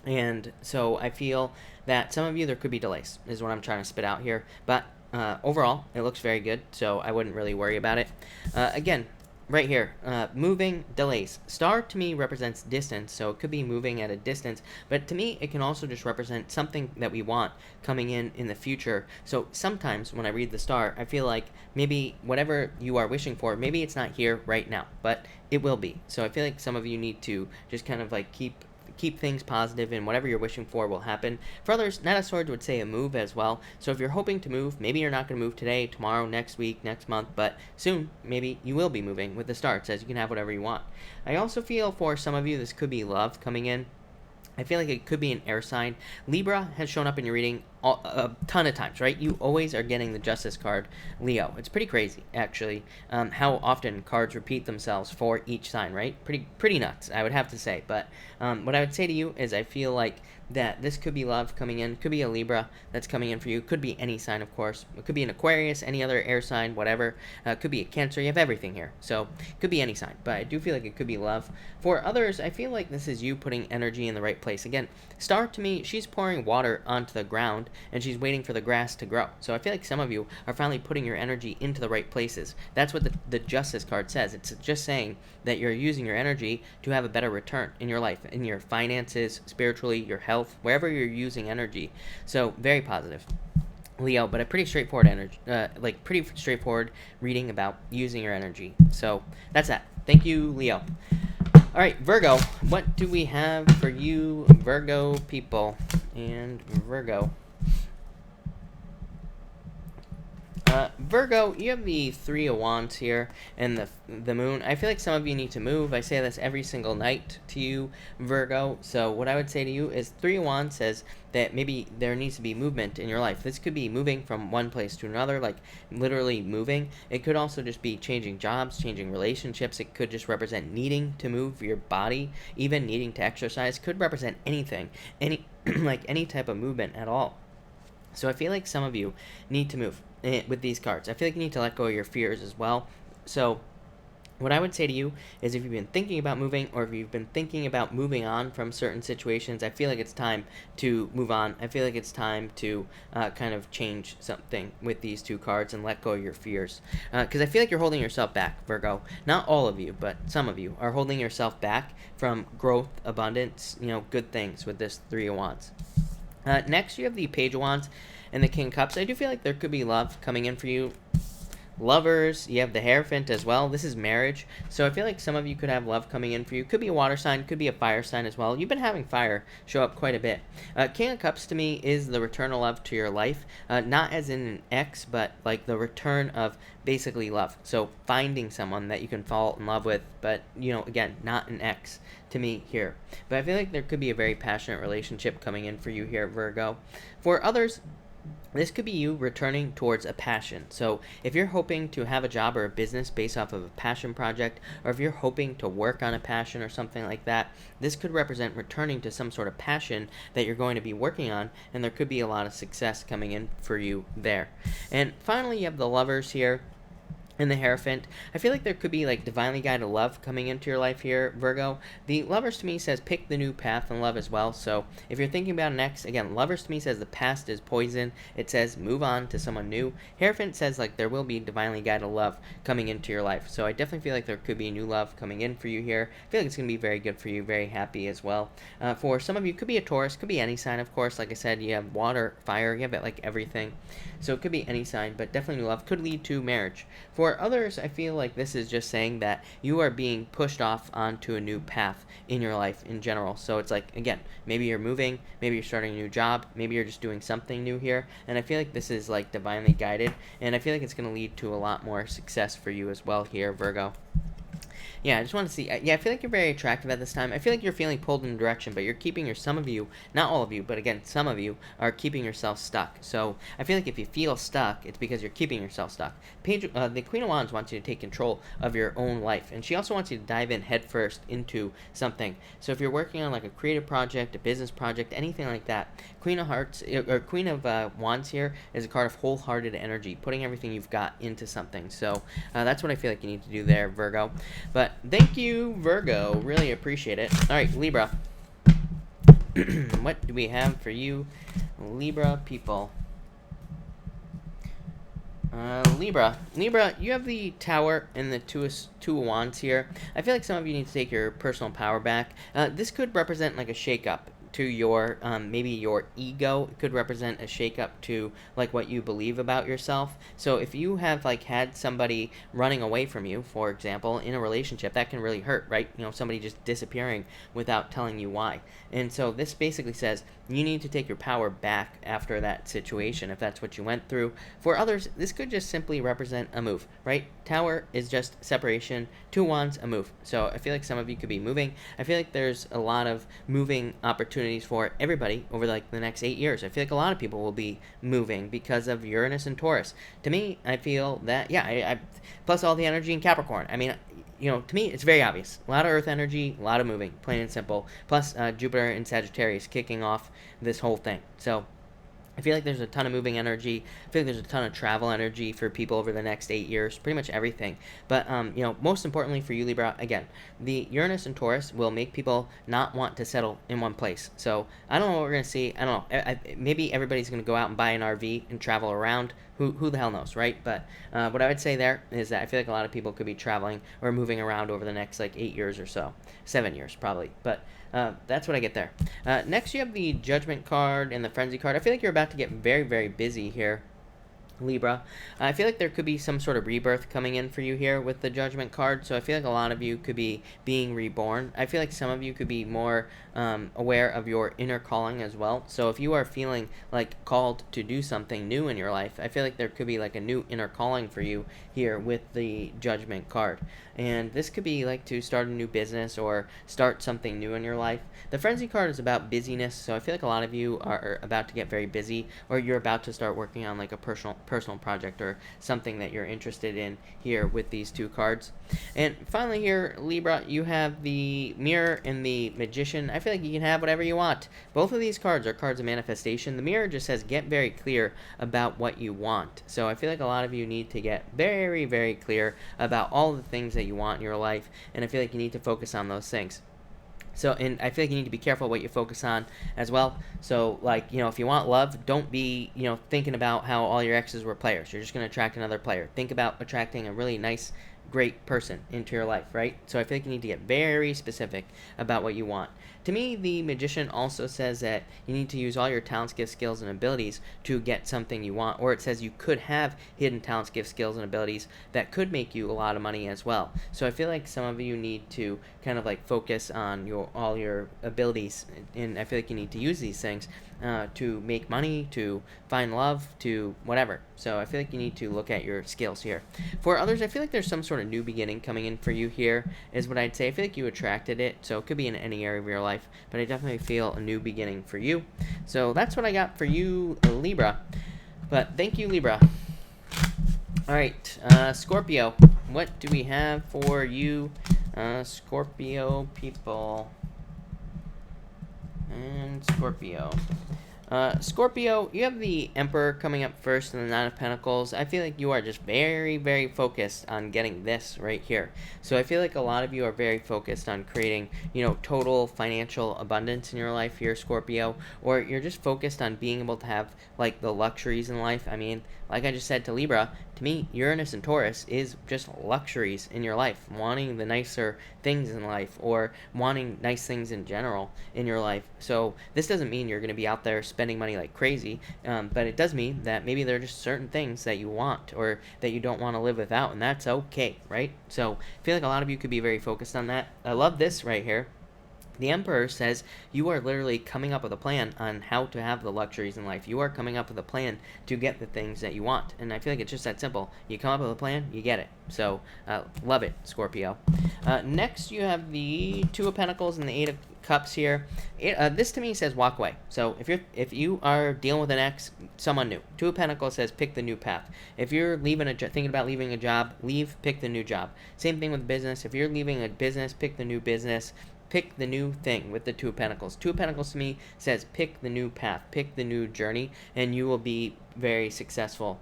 And so I feel that some of you, there could be delays is what I'm trying to spit out here, but overall it looks very good, so I wouldn't really worry about it. Again, right here, moving delays. Star to me represents distance, so it could be moving at a distance, but to me it can also just represent something that we want coming in the future. So sometimes when I read the star, I feel like maybe whatever you are wishing for, maybe it's not here right now, but it will be. So I feel like some of you need to just kind of like keep keep things positive, and whatever you're wishing for will happen. For others, Knight of Swords would say a move as well. So if you're hoping to move, maybe you're not going to move today, tomorrow, next week, next month, but soon, maybe you will be moving with the star. It says you can have whatever you want. I also feel for some of you, this could be love coming in. I feel like it could be an air sign. Libra has shown up in your reading a ton of times, right? You always are getting the Justice card, Leo. It's pretty crazy, actually, how often cards repeat themselves for each sign, right? Pretty nuts, I would have to say. But what I would say to you is I feel like that this could be love coming in, could be a Libra that's coming in for you, could be any sign, of course. It could be an Aquarius, any other air sign, whatever. Could be a Cancer. You have everything here, so it could be any sign, but I do feel like it could be love. For others, I feel like this is you putting energy in the right place. Again, Star, to me, she's pouring water onto the ground, and she's waiting for the grass to grow. So I feel like some of you are finally putting your energy into the right places. That's what the Justice card says. It's just saying that you're using your energy to have a better return in your life, in your finances, spiritually, your health, wherever you're using energy. So very positive, Leo, but a pretty straightforward energy, pretty straightforward reading about using your energy. So that's that. Thank you, Leo. All right, Virgo, what do we have for you, Virgo people and Virgo? Virgo, you have the Three of Wands here and the Moon. I feel like some of you need to move. I say this every single night to you, Virgo. So what I would say to you is Three of Wands says that maybe there needs to be movement in your life. This could be moving from one place to another, like literally moving. It could also just be changing jobs, changing relationships. It could just represent needing to move your body, even needing to exercise. Could represent anything, any type of movement at all. So I feel like some of you need to move with these cards. I feel like you need to let go of your fears as well. So what I would say to you is if you've been thinking about moving, or if you've been thinking about moving on from certain situations, I feel like it's time to move on. I feel like it's time to kind of change something with these two cards and let go of your fears. Because I feel like you're holding yourself back, Virgo. Not all of you, but some of you are holding yourself back from growth, abundance, good things with this Three of Wands. Next, you have the Page of Wands and the King of Cups. I do feel like there could be love coming in for you. Lovers, you have the Hierophant as well. This is marriage. So I feel like some of you could have love coming in for you. Could be a water sign, could be a fire sign as well. You've been having fire show up quite a bit. King of Cups to me is the return of love to your life. Not as in an ex, but like the return of basically love. So finding someone that you can fall in love with, but again, not an ex to me here. But I feel like there could be a very passionate relationship coming in for you here, Virgo. For others, this could be you returning towards a passion. So if you're hoping to have a job or a business based off of a passion project, or if you're hoping to work on a passion or something like that, this could represent returning to some sort of passion that you're going to be working on, and there could be a lot of success coming in for you there. And finally, you have the Lovers here and the Hierophant. I feel like there could be like divinely guided love coming into your life here, Virgo. The Lovers to me says pick the new path in love as well. So if you're thinking about an ex, again, Lovers to me says the past is poison. It says move on to someone new. Hierophant says like there will be divinely guided love coming into your life. So I definitely feel like there could be a new love coming in for you here. I feel like it's going to be very good for you, very happy as well. For some of you, could be a Taurus, could be any sign, of course. Like I said, you have water, fire, you have it like everything. So it could be any sign, but definitely new love could lead to marriage. For others, I feel like this is just saying that you are being pushed off onto a new path in your life in general. So it's like, again, maybe you're moving, maybe you're starting a new job, maybe you're just doing something new here. And I feel like this is like divinely guided, and I feel like it's going to lead to a lot more success for you as well here, Virgo. Yeah, I just want to see. Yeah, I feel like you're very attractive at this time. I feel like you're feeling pulled in a direction, but you're keeping some of you, not all of you, but again, some of you are keeping yourself stuck. So I feel like if you feel stuck, it's because you're keeping yourself stuck. The Queen of Wands wants you to take control of your own life, and she also wants you to dive in headfirst into something. So if you're working on like a creative project, a business project, anything like that, Queen of Hearts or Queen of Wands here is a card of wholehearted energy, putting everything you've got into something. So that's what I feel like you need to do there, Virgo. But thank you, Virgo. Really appreciate it. All right, Libra. What do we have for you, Libra people? Libra, you have the Tower and the two of Wands here. I feel like some of you need to take your personal power back. This could represent like a shake-up to your maybe your ego. It could represent a shakeup to like what you believe about yourself. So if you have like had somebody running away from you, for example, in a relationship, that can really hurt, right? Somebody just disappearing without telling you why. And so this basically says you need to take your power back after that situation if that's what you went through. For others, this could just simply represent a move, right? Tower is just separation. 2 wands, a move. So I feel like some of you could be moving. I feel like there's a lot of moving opportunities for everybody over like the next 8 years. I feel like a lot of people will be moving because of Uranus and Taurus. To me, I feel that, yeah, I plus all the energy in Capricorn. I mean, to me, it's very obvious. A lot of Earth energy, a lot of moving, plain and simple. Plus, Jupiter in Sagittarius kicking off this whole thing. So I feel like there's a ton of moving energy. I feel like there's a ton of travel energy for people over the next 8 years, pretty much everything. But, most importantly for you, Libra, again, the Uranus and Taurus will make people not want to settle in one place. So I don't know what we're going to see. I don't know. Maybe everybody's going to go out and buy an RV and travel around. Who the hell knows, right? But what I would say there is that I feel like a lot of people could be traveling or moving around over the next, 8 years or so. 7 years, probably. But that's what I get there. Next, you have the Judgment card and the Frenzy card. I feel like you're about to get very, very busy here, Libra. I feel like there could be some sort of rebirth coming in for you here with the Judgment card. So I feel like a lot of you could be being reborn. I feel like some of you could be more aware of your inner calling as well. So if you are feeling like called to do something new in your life, I feel like there could be like a new inner calling for you here with the Judgment card. And this could be like to start a new business or start something new in your life. The Frenzy card is about busyness, so I feel like a lot of you are about to get very busy, or you're about to start working on like a personal project or something that you're interested in here with these 2 cards. And finally here, Libra, you have the Mirror and the Magician. I feel like you can have whatever you want. Both of these cards are cards of manifestation. The Mirror just says get very clear about what you want. So I feel like a lot of you need to get very, very clear about all the things that you want in your life, and I feel like you need to focus on those things. So, and I feel like you need to be careful what you focus on as well. So, if you want love, don't be, thinking about how all your exes were players. You're just going to attract another player. Think about attracting a really nice, great person into your life, right? So I feel like you need to get very specific about what you want. To me, the Magician also says that you need to use all your talents, gifts, skills, and abilities to get something you want. Or it says you could have hidden talents, gifts, skills, and abilities that could make you a lot of money as well. So I feel like some of you need to kind of focus on all your abilities. And I feel like you need to use these things to make money, to find love, to whatever. So I feel like you need to look at your skills here. For others, I feel like there's some sort of new beginning coming in for you here, is what I'd say. I feel like you attracted it, so it could be in any area of your life, but I definitely feel a new beginning for you. So that's what I got for you, Libra. But thank you, Libra. All right, Scorpio, what do we have for you, Scorpio people? And Scorpio. Scorpio, you have the Emperor coming up first and the Nine of Pentacles. I feel like you are just very, very focused on getting this right here. So I feel like a lot of you are very focused on creating, total financial abundance in your life here, Scorpio. Or you're just focused on being able to have, the luxuries in life. I mean, like I just said to Libra, to me, Uranus and Taurus is just luxuries in your life. Wanting the nicer things in life, or wanting nice things in general in your life. So this doesn't mean you're going to be out there spending money like crazy, but it does mean that maybe there are just certain things that you want or that you don't want to live without, and that's okay, right? So I feel like a lot of you could be very focused on that. I love this right here. The Emperor says you are literally coming up with a plan on how to have the luxuries in life. You are coming up with a plan to get the things that you want. And I feel like it's just that simple. You come up with a plan, you get it. So, love it, Scorpio. Next, you have the Two of Pentacles and the Eight of Cups here. This to me says walk away. So if you are dealing with an ex, someone new. Two of Pentacles says pick the new path. If you're thinking about leaving a job, pick the new job. Same thing with business. If you're leaving a business, pick the new business. Pick the new thing with the Two of Pentacles. Two of Pentacles to me says pick the new path, pick the new journey, and you will be very successful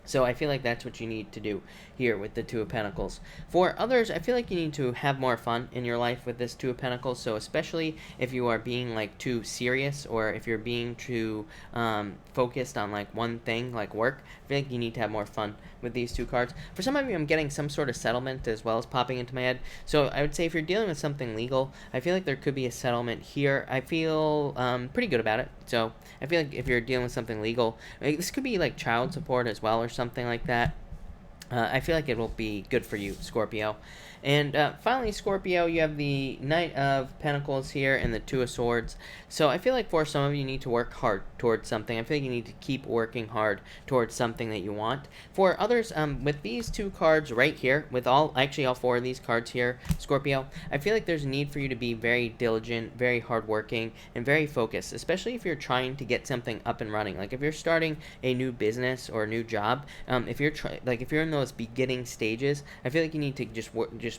So I feel like that's what you need to do here with the Two of Pentacles. For others, I feel like you need to have more fun in your life with this Two of Pentacles. So especially if you are being like too serious, or if you're being too focused on like one thing, like work, I feel like you need to have more fun with these two cards. For some of you, I'm getting some sort of settlement as well as popping into my head. So I would say if you're dealing with something legal, I feel like there could be a settlement here. I feel pretty good about it. So I feel like if you're dealing with something legal, like, this could be like child support as well or something like that. I feel like it will be good for you, Scorpio. And finally, Scorpio, you have the Knight of Pentacles here and the Two of Swords. So I feel like for some of you, you need to work hard towards something. I feel like you need to keep working hard towards something that you want. For others, with these two cards right here, with actually all four of these cards here, Scorpio, I feel like there's a need for you to be very diligent, very hardworking, and very focused, especially if you're trying to get something up and running. Like if you're starting a new business or a new job, if you're in those beginning stages, I feel like you need to just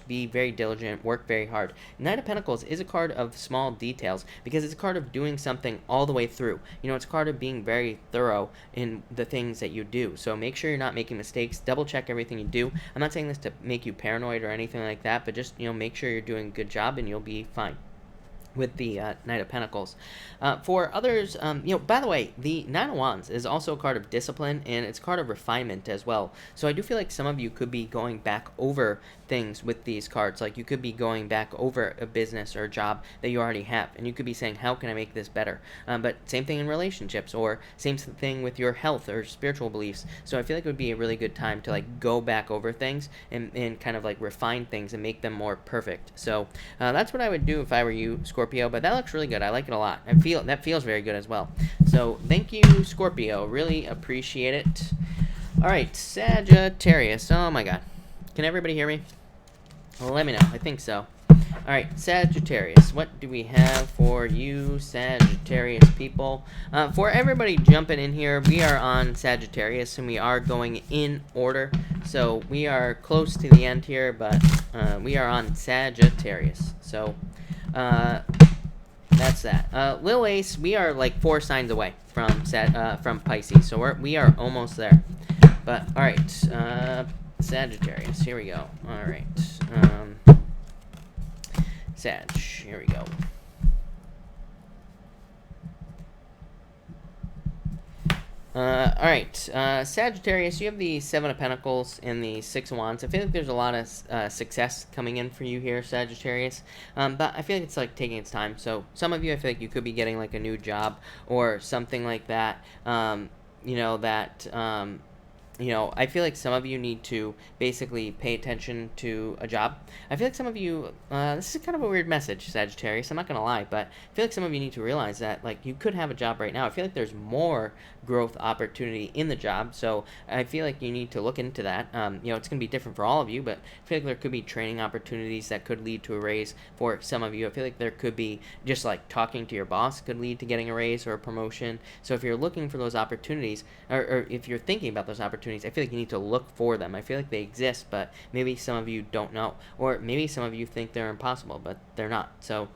be very diligent, work very hard. Knight of Pentacles is a card of small details because it's a card of doing something all the way through. You know, it's a card of being very thorough in the things that you do. So make sure you're not making mistakes. Double check everything you do. I'm not saying this to make you paranoid or anything like that, but just, you know, make sure you're doing a good job and you'll be fine with the Knight of Pentacles. For others, by the way, the Nine of Wands is also a card of discipline, and it's a card of refinement as well. So I do feel like some of you could be going back over things with these cards. Like you could be going back over a business or a job that you already have, and you could be saying, how can I make this better? But same thing in relationships, or same thing with your health or spiritual beliefs. So I feel like it would be a really good time to like go back over things and kind of like refine things and make them more perfect. So that's what I would do if I were you, Scorpio. But that looks really good. I like it a lot. That feels very good as well. So thank you, Scorpio. Really appreciate it. All right, Sagittarius. Oh my God, can everybody hear me? Well, let me know. I think so. All right, Sagittarius. What do we have for you, Sagittarius people? For everybody jumping in here, we are on Sagittarius, and we are going in order. So we are close to the end here, but we are on Sagittarius. So that's that. Lil Ace, we are like 4 signs away from Pisces, so we are almost there. But all right, Sagittarius. Here we go. All right, Sag. Here we go. Alright, Sagittarius, you have the Seven of Pentacles and the Six of Wands. I feel like there's a lot of success coming in for you here, Sagittarius, but I feel like it's like taking its time. So some of you, I feel like you could be getting like a new job or something like that, I feel like some of you need to basically pay attention to a job. I feel like some of you, this is kind of a weird message, Sagittarius, I'm not going to lie, but I feel like some of you need to realize that, like, you could have a job right now. I feel like there's more growth opportunity in the job, so I feel like you need to look into that. It's going to be different for all of you, but I feel like there could be training opportunities that could lead to a raise for some of you. I feel like there could be just, like, talking to your boss could lead to getting a raise or a promotion. So if you're looking for those opportunities, or if you're thinking about those opportunities, I feel like you need to look for them. I feel like they exist, but maybe some of you don't know, or maybe some of you think they're impossible, but they're not. So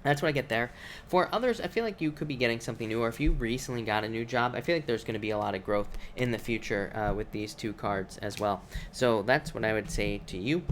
that's what I get there. For others, I feel like you could be getting something new, or if you recently got a new job, I feel like there's going to be a lot of growth in the future with these two cards as well. So that's what I would say to you.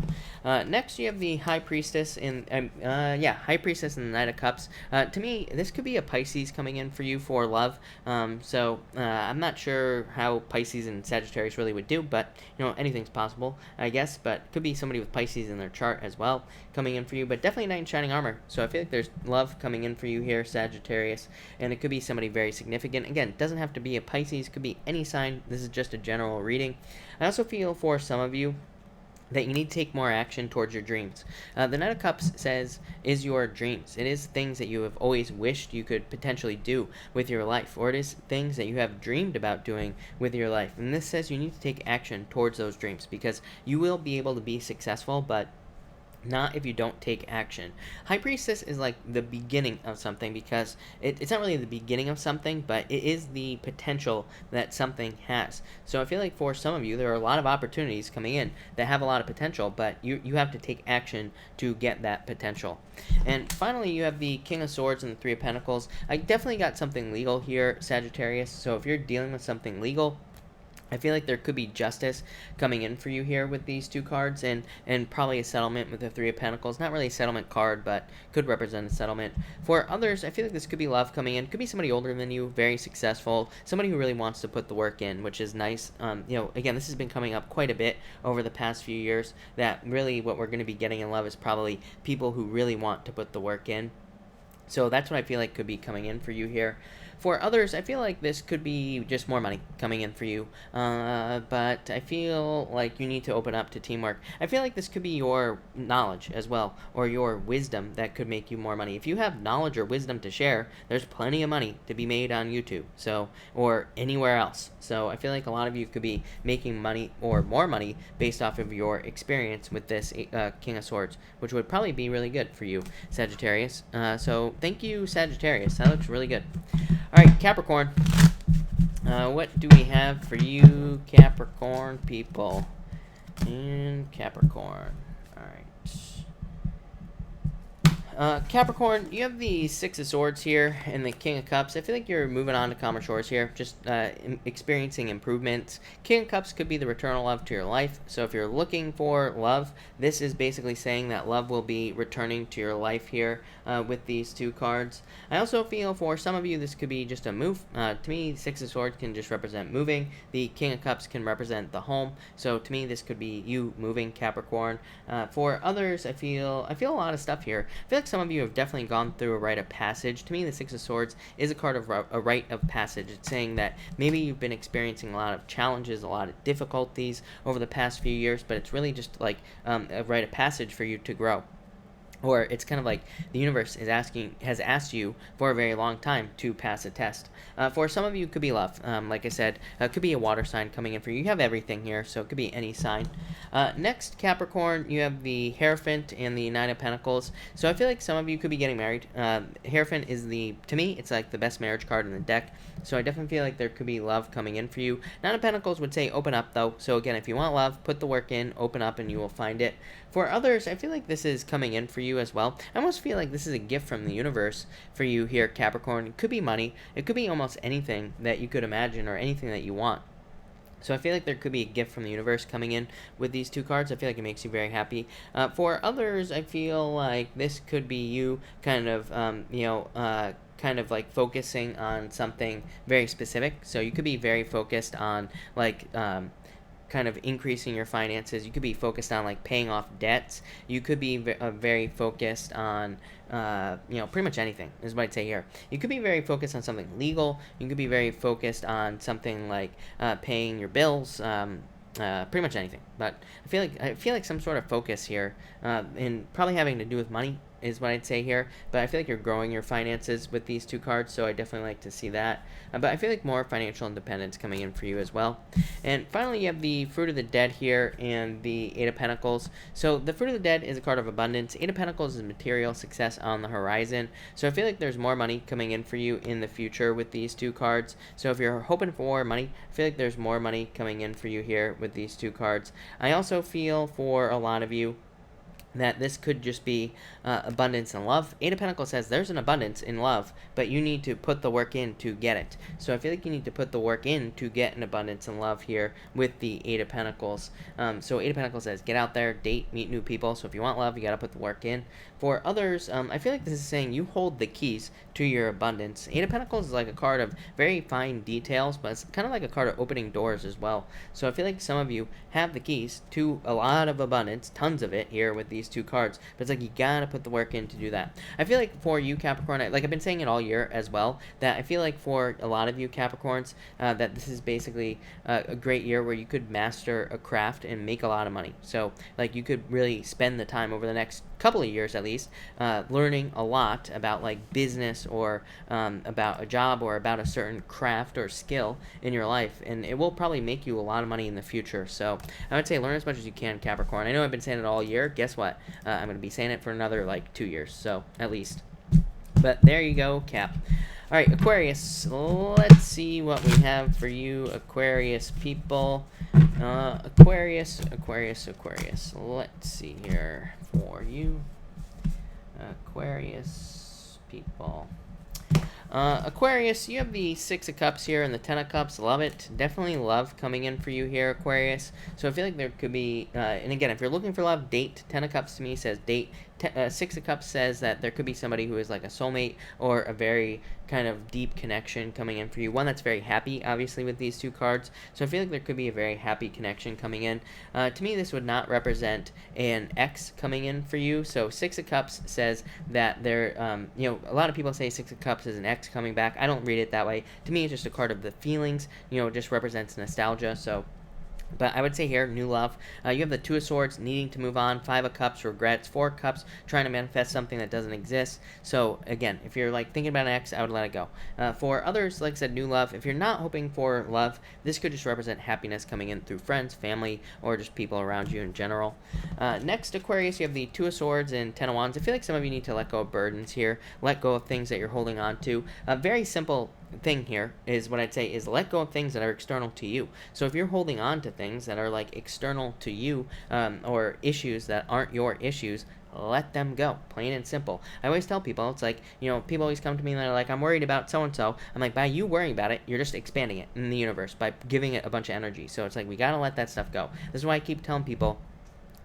Next, you have the High Priestess High Priestess and the Knight of Cups. To me, this could be a Pisces coming in for you for love. I'm not sure how Pisces and Sagittarius really would do, but anything's possible, I guess. But it could be somebody with Pisces in their chart as well coming in for you, but definitely Knight in Shining Armor. So I feel like there's love coming in for you here, Sagittarius, and it could be somebody very significant. Again, it doesn't have to be a Pisces, it could be any sign. This is just a general reading. I also feel for some of you that you need to take more action towards your dreams. The Knight of Cups says, is your dreams. It is things that you have always wished you could potentially do with your life, or it is things that you have dreamed about doing with your life. And this says you need to take action towards those dreams, because you will be able to be successful, but not if you don't take action. High Priestess is like the beginning of something, because it's not really the beginning of something, but it is the potential that something has. So I feel like for some of you, there are a lot of opportunities coming in that have a lot of potential, but you have to take action to get that potential. And finally, you have the King of Swords and the Three of Pentacles. I definitely got something legal here, Sagittarius. So if you're dealing with something legal, I feel like there could be justice coming in for you here with these two cards, and probably a settlement with the Three of Pentacles. Not really a settlement card, but could represent a settlement. For others, I feel like this could be love coming in. Could be somebody older than you, very successful, somebody who really wants to put the work in, which is nice. Again, this has been coming up quite a bit over the past few years, that really what we're going to be getting in love is probably people who really want to put the work in. So that's what I feel like could be coming in for you here. For others, I feel like this could be just more money coming in for you, but I feel like you need to open up to teamwork. I feel like this could be your knowledge as well, or your wisdom that could make you more money. If you have knowledge or wisdom to share, there's plenty of money to be made on YouTube, or anywhere else. So I feel like a lot of you could be making money or more money based off of your experience with this King of Swords, which would probably be really good for you, Sagittarius. So thank you, Sagittarius. That looks really good. All right, Capricorn. What do we have for you, Capricorn people? And Capricorn. All right. Capricorn, you have the Six of Swords here and the King of Cups. I feel like you're moving on to calmer shores here, just experiencing improvements. King of Cups could be the return of love to your life. So if you're looking for love, this is basically saying that love will be returning to your life here with these two cards. I also feel for some of you this could be just a move. To me, Six of Swords can just represent moving. The King of Cups can represent the home. So to me, this could be you moving, Capricorn. For others, I feel a lot of stuff here. I feel like some of you have definitely gone through a rite of passage. To me, the Six of Swords is a card of a rite of passage. It's saying that maybe you've been experiencing a lot of challenges, a lot of difficulties over the past few years, but it's really just like a rite of passage for you to grow. Or it's kind of like the universe has asked you for a very long time to pass a test. For some of you, it could be love. Like I said, it could be a water sign coming in for you. You have everything here, so it could be any sign. Next, Capricorn, you have the Hierophant and the Nine of Pentacles. So I feel like some of you could be getting married. Hierophant is to me, it's like the best marriage card in the deck. So I definitely feel like there could be love coming in for you. Nine of Pentacles would say open up, though. So again, if you want love, put the work in, open up, and you will find it. For others, I feel like this is coming in for you as well. I almost feel like this is a gift from the universe for you here, Capricorn. It could be money. It could be almost anything that you could imagine or anything that you want. So I feel like there could be a gift from the universe coming in with these two cards. I feel like it makes you very happy. For others, I feel like this could be you kind of, kind of like focusing on something very specific. So you could be very focused on like kind of increasing your finances. You could be focused on like paying off debts. You could be very focused on pretty much anything is what I'd say here. You could be very focused on something legal. You could be very focused on something like paying your bills. Pretty much anything. But I feel like some sort of focus here, and probably having to do with money is what I'd say here. But I feel like you're growing your finances with these two cards, so I definitely like to see that. But I feel like more financial independence coming in for you as well. And finally, you have the Fruit of the Dead here and the Eight of Pentacles. So the Fruit of the Dead is a card of abundance. Eight of Pentacles is material success on the horizon. So I feel like there's more money coming in for you in the future with these two cards. So if you're hoping for more money, I feel like there's more money coming in for you here with these two cards. I also feel for a lot of you that this could just be abundance and love. Eight of Pentacles says there's an abundance in love, but you need to put the work in to get it. So I feel like you need to put the work in to get an abundance in love here with the Eight of Pentacles. So Eight of Pentacles says get out there, date, meet new people. So if you want love, you got to put the work in. For others, I feel like this is saying you hold the keys to your abundance. Eight of Pentacles is like a card of very fine details, but it's kind of like a card of opening doors as well. So I feel like some of you have the keys to a lot of abundance, tons of it here with these two cards, but it's like you gotta put the work in to do that. I feel like for you, Capricorn, like I've been saying it all year as well, that I feel like for a lot of you Capricorns, that this is basically a great year where you could master a craft and make a lot of money. So like you could really spend the time over the next couple of years at least, learning a lot about like business or about a job or about a certain craft or skill in your life, and it will probably make you a lot of money in the future. So I would say learn as much as you can, Capricorn. I know I've been saying it all year. Guess what? I'm going to be saying it for another like 2 years, so at least. But there you go, Cap. All right, Aquarius, let's see what we have for you, Aquarius people. Aquarius. Let's see here for you, Aquarius people. Aquarius, you have the Six of Cups here and the Ten of Cups. Love it. Definitely love coming in for you here, Aquarius. So I feel like there could be, and again, if you're looking for love, date. Ten of Cups to me says date. Six of Cups says that there could be somebody who is like a soulmate or a very kind of deep connection coming in for you. One that's very happy, obviously, with these two cards. So I feel like there could be a very happy connection coming in. To me, this would not represent an ex coming in for you. So Six of Cups says that there, a lot of people say Six of Cups is an ex coming back. I don't read it that way. To me, it's just a card of the feelings. It just represents nostalgia. So. But I would say here, new love. You have the Two of Swords, needing to move on. Five of Cups, regrets. Four of Cups, trying to manifest something that doesn't exist. So, again, if you're, thinking about an ex, I would let it go. For others, like I said, new love. If you're not hoping for love, this could just represent happiness coming in through friends, family, or just people around you in general. Next, Aquarius, you have the Two of Swords and Ten of Wands. I feel like some of you need to let go of burdens here. Let go of things that you're holding on to. A very simple thing here is what I'd say is let go of things that are external to you. So if you're holding on to things that are external to you, or issues that aren't your issues, let them go, plain and simple. I always tell people, it's people always come to me and they're like, I'm worried about so-and-so. I'm like, by you worrying about it, you're just expanding it in the universe by giving it a bunch of energy. So it's we gotta let that stuff go. This is why I keep telling people,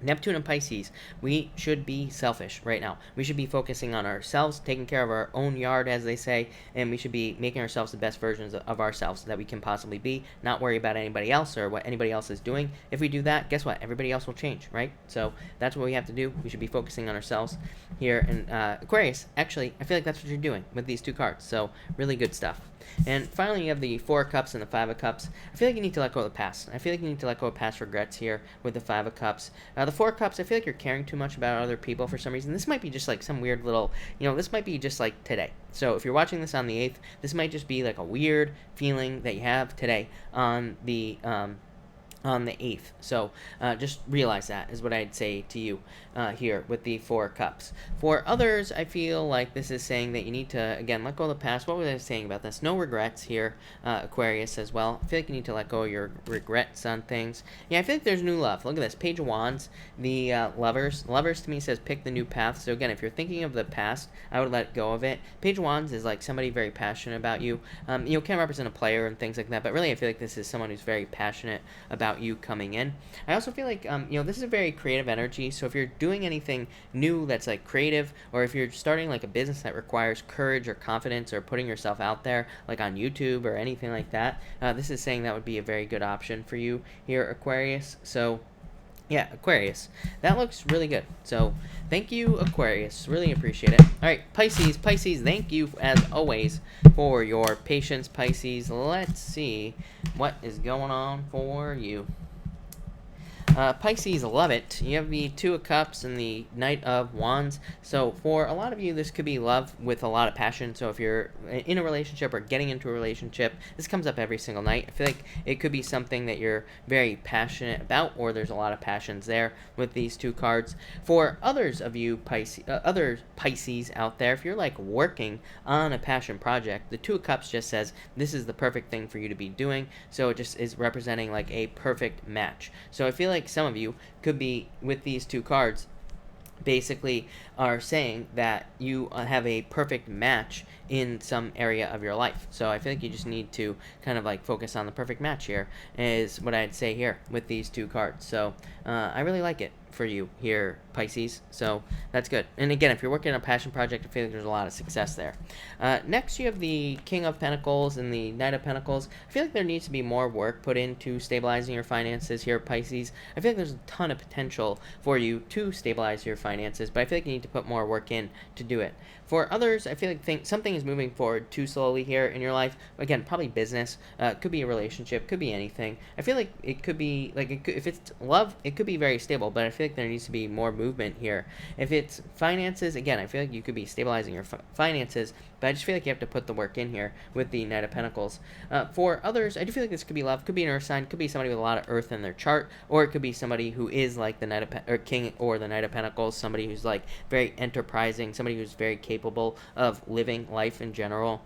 Neptune and Pisces, we should be selfish right now. We should be focusing on ourselves, taking care of our own yard, as they say, and we should be making ourselves the best versions of ourselves that we can possibly be, not worry about anybody else or what anybody else is doing. If we do that, guess what? Everybody else will change, right? So that's what we have to do. We should be focusing on ourselves here. And Aquarius, actually, I feel like that's what you're doing with these two cards. So really good stuff. And finally, you have the Four of Cups and the Five of Cups. I feel like you need to let go of the past. I feel like you need to let go of past regrets here with the Five of Cups. The Four of Cups, I feel like you're caring too much about other people for some reason. This might be just some weird little, this might be just today. So if you're watching this on the 8th, this might just be a weird feeling that you have today on the 8th. So just realize that is what I'd say to you here with the Four Cups. For others, I feel like this is saying that you need to, again, let go of the past. What was I saying about this? No regrets here, Aquarius, as well. I feel like you need to let go of your regrets on things. Yeah, I feel like there's new love. Look at this. Page of Wands, the Lovers. Lovers to me says pick the new path. So again, if you're thinking of the past, I would let go of it. Page of Wands is somebody very passionate about you. Can represent a player and things like that, but really I feel like this is someone who's very passionate about you coming in. I also feel like this is a very creative energy. So if you're doing anything new that's creative, or if you're starting a business that requires courage or confidence or putting yourself out there on YouTube or anything like that, this is saying that would be a very good option for you here, Aquarius. So yeah, Aquarius, that looks really good. So thank you, Aquarius, really appreciate it. All right, Pisces, thank you as always for your patience, Pisces. Let's see what is going on for you. Pisces, love it. You have the Two of Cups and the Knight of Wands. So for a lot of you, this could be love with a lot of passion. So if you're in a relationship or getting into a relationship, this comes up every single night. I feel like it could be something that you're very passionate about, or there's a lot of passions there with these two cards. For others of you, other Pisces out there, if you're working on a passion project, the Two of Cups just says this is the perfect thing for you to be doing. So it just is representing a perfect match. So I feel like some of you could be, with these two cards, basically are saying that you have a perfect match in some area of your life. So I feel like you just need to kind of focus on the perfect match here, is what I'd say here with these two cards. So I really like it for you here, Pisces. So that's good. And again, if you're working on a passion project, I feel like there's a lot of success there. Next, you have the King of Pentacles and the Knight of Pentacles. I feel like there needs to be more work put into stabilizing your finances here, Pisces. I feel like there's a ton of potential for you to stabilize your finances, but I feel like you need to put more work in to do it. For others, I feel like something is moving forward too slowly here in your life. Again, probably business. Could be a relationship. Could be anything. I feel like it could be, if it's love, it could be very stable, but I feel like there needs to be more movement here. If it's finances, again, I feel like you could be stabilizing your finances, but I just feel like you have to put the work in here with the Knight of Pentacles. For others, I do feel like this could be love. Could be an earth sign. Could be somebody with a lot of earth in their chart, or it could be somebody who is the Knight of King or the Knight of Pentacles. Somebody who's very enterprising. Somebody who's very capable of living life in general.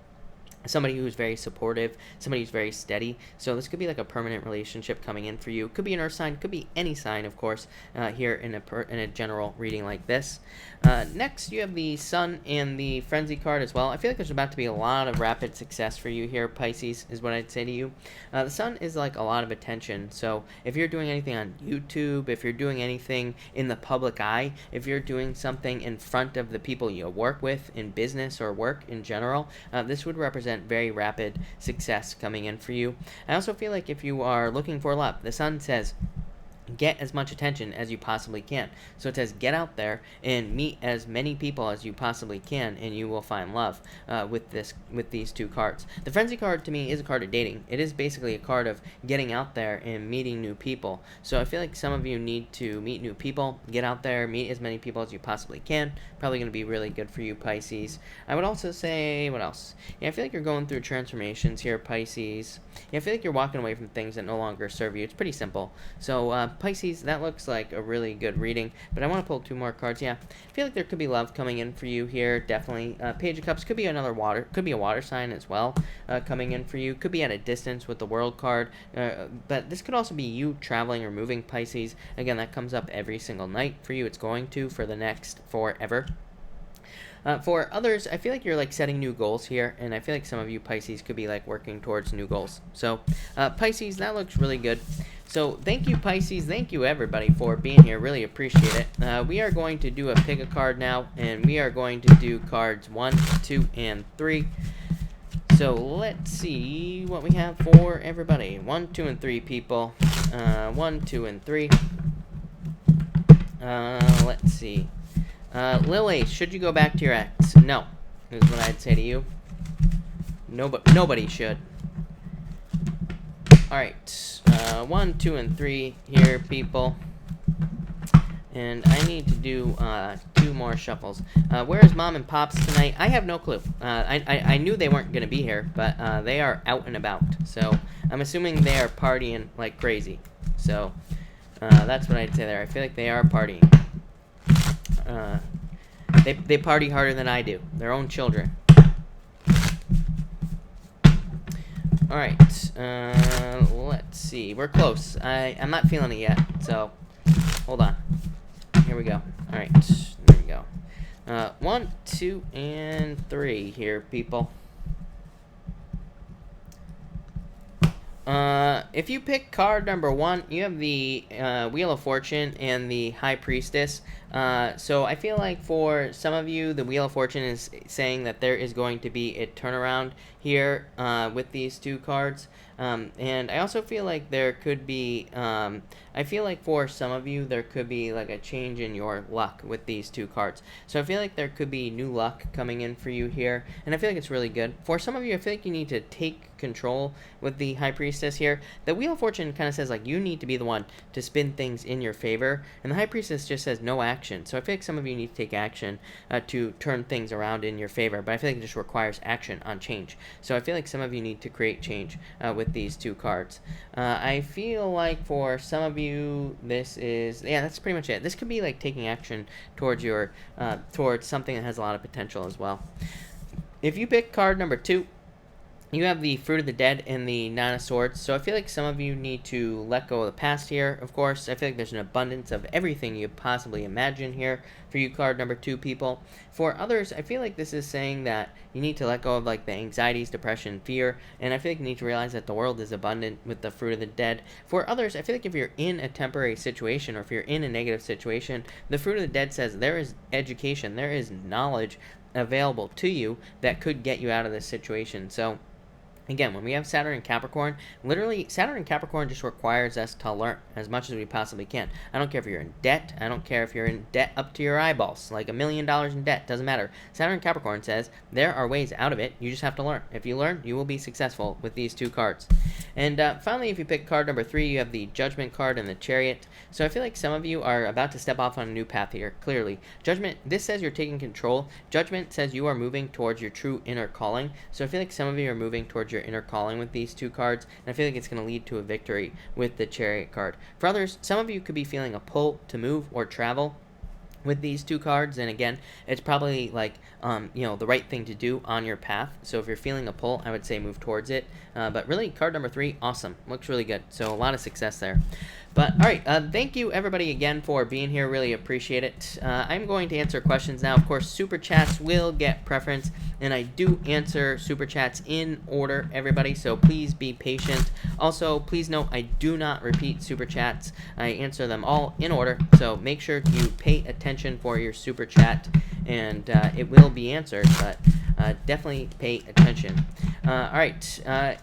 somebody who's very supportive, somebody who's very steady. So this could be like a permanent relationship coming in for you. Could be an earth sign, could be any sign, of course, here in a general reading like this. Next, you have the Sun and the Frenzy card as well. I feel like there's about to be a lot of rapid success for you here, Pisces, is what I'd say to you. The Sun is like a lot of attention. So if you're doing anything on YouTube, if you're doing anything in the public eye, if you're doing something in front of the people you work with in business or work in general, this would represent very rapid success coming in for you. I also feel like if you are looking for love, the Sun says get as much attention as you possibly can. So it says get out there and meet as many people as you possibly can, and you will find love with these two cards. The Frenzy card to me is a card of dating. It is basically a card of getting out there and meeting new people. So I feel like some of you need to meet new people, get out there, meet as many people as you possibly can. Probably going to be really good for you, Pisces. I would also say, what else? Yeah, I feel like you're going through transformations here, Pisces. Yeah, I feel like you're walking away from things that no longer serve you. It's pretty simple. So Pisces, that looks like a really good reading, but I want to pull 2 more cards. Yeah, I feel like there could be love coming in for you here, definitely. Page of Cups could be another water, could be a water sign as well, coming in for you. Could be at a distance with the World card, but this could also be you traveling or moving, Pisces. Again, that comes up every single night for you. It's going to for the next forever. For others, I feel like you're like setting new goals here, and I feel like some of you Pisces could be like working towards new goals. So Pisces, that looks really good. So thank you, Pisces. Thank you, everybody, for being here. Really appreciate it. We are going to do a pick a card now, and we are going to do cards 1, 2, and 3. So let's see what we have for everybody. 1, 2, and 3 people. 1, 2, and 3. Let's see. Lily, should you go back to your ex? No, is what I'd say to you. Nobody should. Alright, 1, 2, and 3 here, people. And I need to do 2 more shuffles. Where is Mom and Pops tonight? I have no clue. I knew they weren't going to be here, but they are out and about. So I'm assuming they are partying like crazy. So that's what I'd say there. I feel like they are partying. They party harder than I do. Their own children. Alright, let's see. We're close. I'm not feeling it yet, so hold on. Here we go. Alright, there we go. 1, 2, and 3 here, people. If you pick card number 1, you have the Wheel of Fortune and the High Priestess. So I feel like for some of you, the Wheel of Fortune is saying that there is going to be a turnaround here with these 2 cards. And I also feel like there could be, I feel like for some of you, there could be like a change in your luck with these 2 cards. So I feel like there could be new luck coming in for you here, and I feel like it's really good. For some of you, I feel like you need to take control with the High Priestess here. The Wheel of Fortune kind of says like you need to be the one to spin things in your favor, and the High Priestess just says no action. So I feel like some of you need to take action to turn things around in your favor, but I feel like it just requires action on change. So I feel like some of you need to create change with these 2 cards. I feel like for some of you, this is, yeah, that's pretty much it. This could be like taking action towards your towards something that has a lot of potential as well. If you pick card number 2, you have the Fruit of the Dead and the 9 of Swords. So I feel like some of you need to let go of the past here. Of course, I feel like there's an abundance of everything you possibly imagine here for you, card number 2 people. For others, I feel like this is saying that you need to let go of like the anxieties, depression, fear, and I feel like you need to realize that the world is abundant with the Fruit of the Dead. For others, I feel like if you're in a temporary situation or if you're in a negative situation, the Fruit of the Dead says there is education, there is knowledge available to you that could get you out of this situation. So again, when we have Saturn and Capricorn, literally, Saturn and Capricorn just requires us to learn as much as we possibly can. I don't care if you're in debt. I don't care if you're in debt up to your eyeballs, like $1 million in debt. Doesn't matter. Saturn and Capricorn says there are ways out of it. You just have to learn. If you learn, you will be successful with these 2 cards. And finally, if you pick card number 3, you have the Judgment card and the Chariot. So I feel like some of you are about to step off on a new path here, clearly. Judgment, this says you're taking control. Judgment says you are moving towards your true inner calling. So I feel like some of you are moving towards your inner calling with these 2 cards, and I feel like it's going to lead to a victory with the Chariot card. For others, some of you could be feeling a pull to move or travel. with these two cards, and again, it's probably like the right thing to do on your path. So if you're feeling a pull, I would say move towards it. But really, card number 3, awesome, looks really good, so a lot of success there. But all right, thank you everybody again for being here, really appreciate it. I'm going to answer questions now. Of course, super chats will get preference, and I do answer super chats in order, everybody, so please be patient. Also, please note I do not repeat super chats. I answer them all in order, so make sure you pay attention for your super chat, and it will be answered, but definitely pay attention. All right,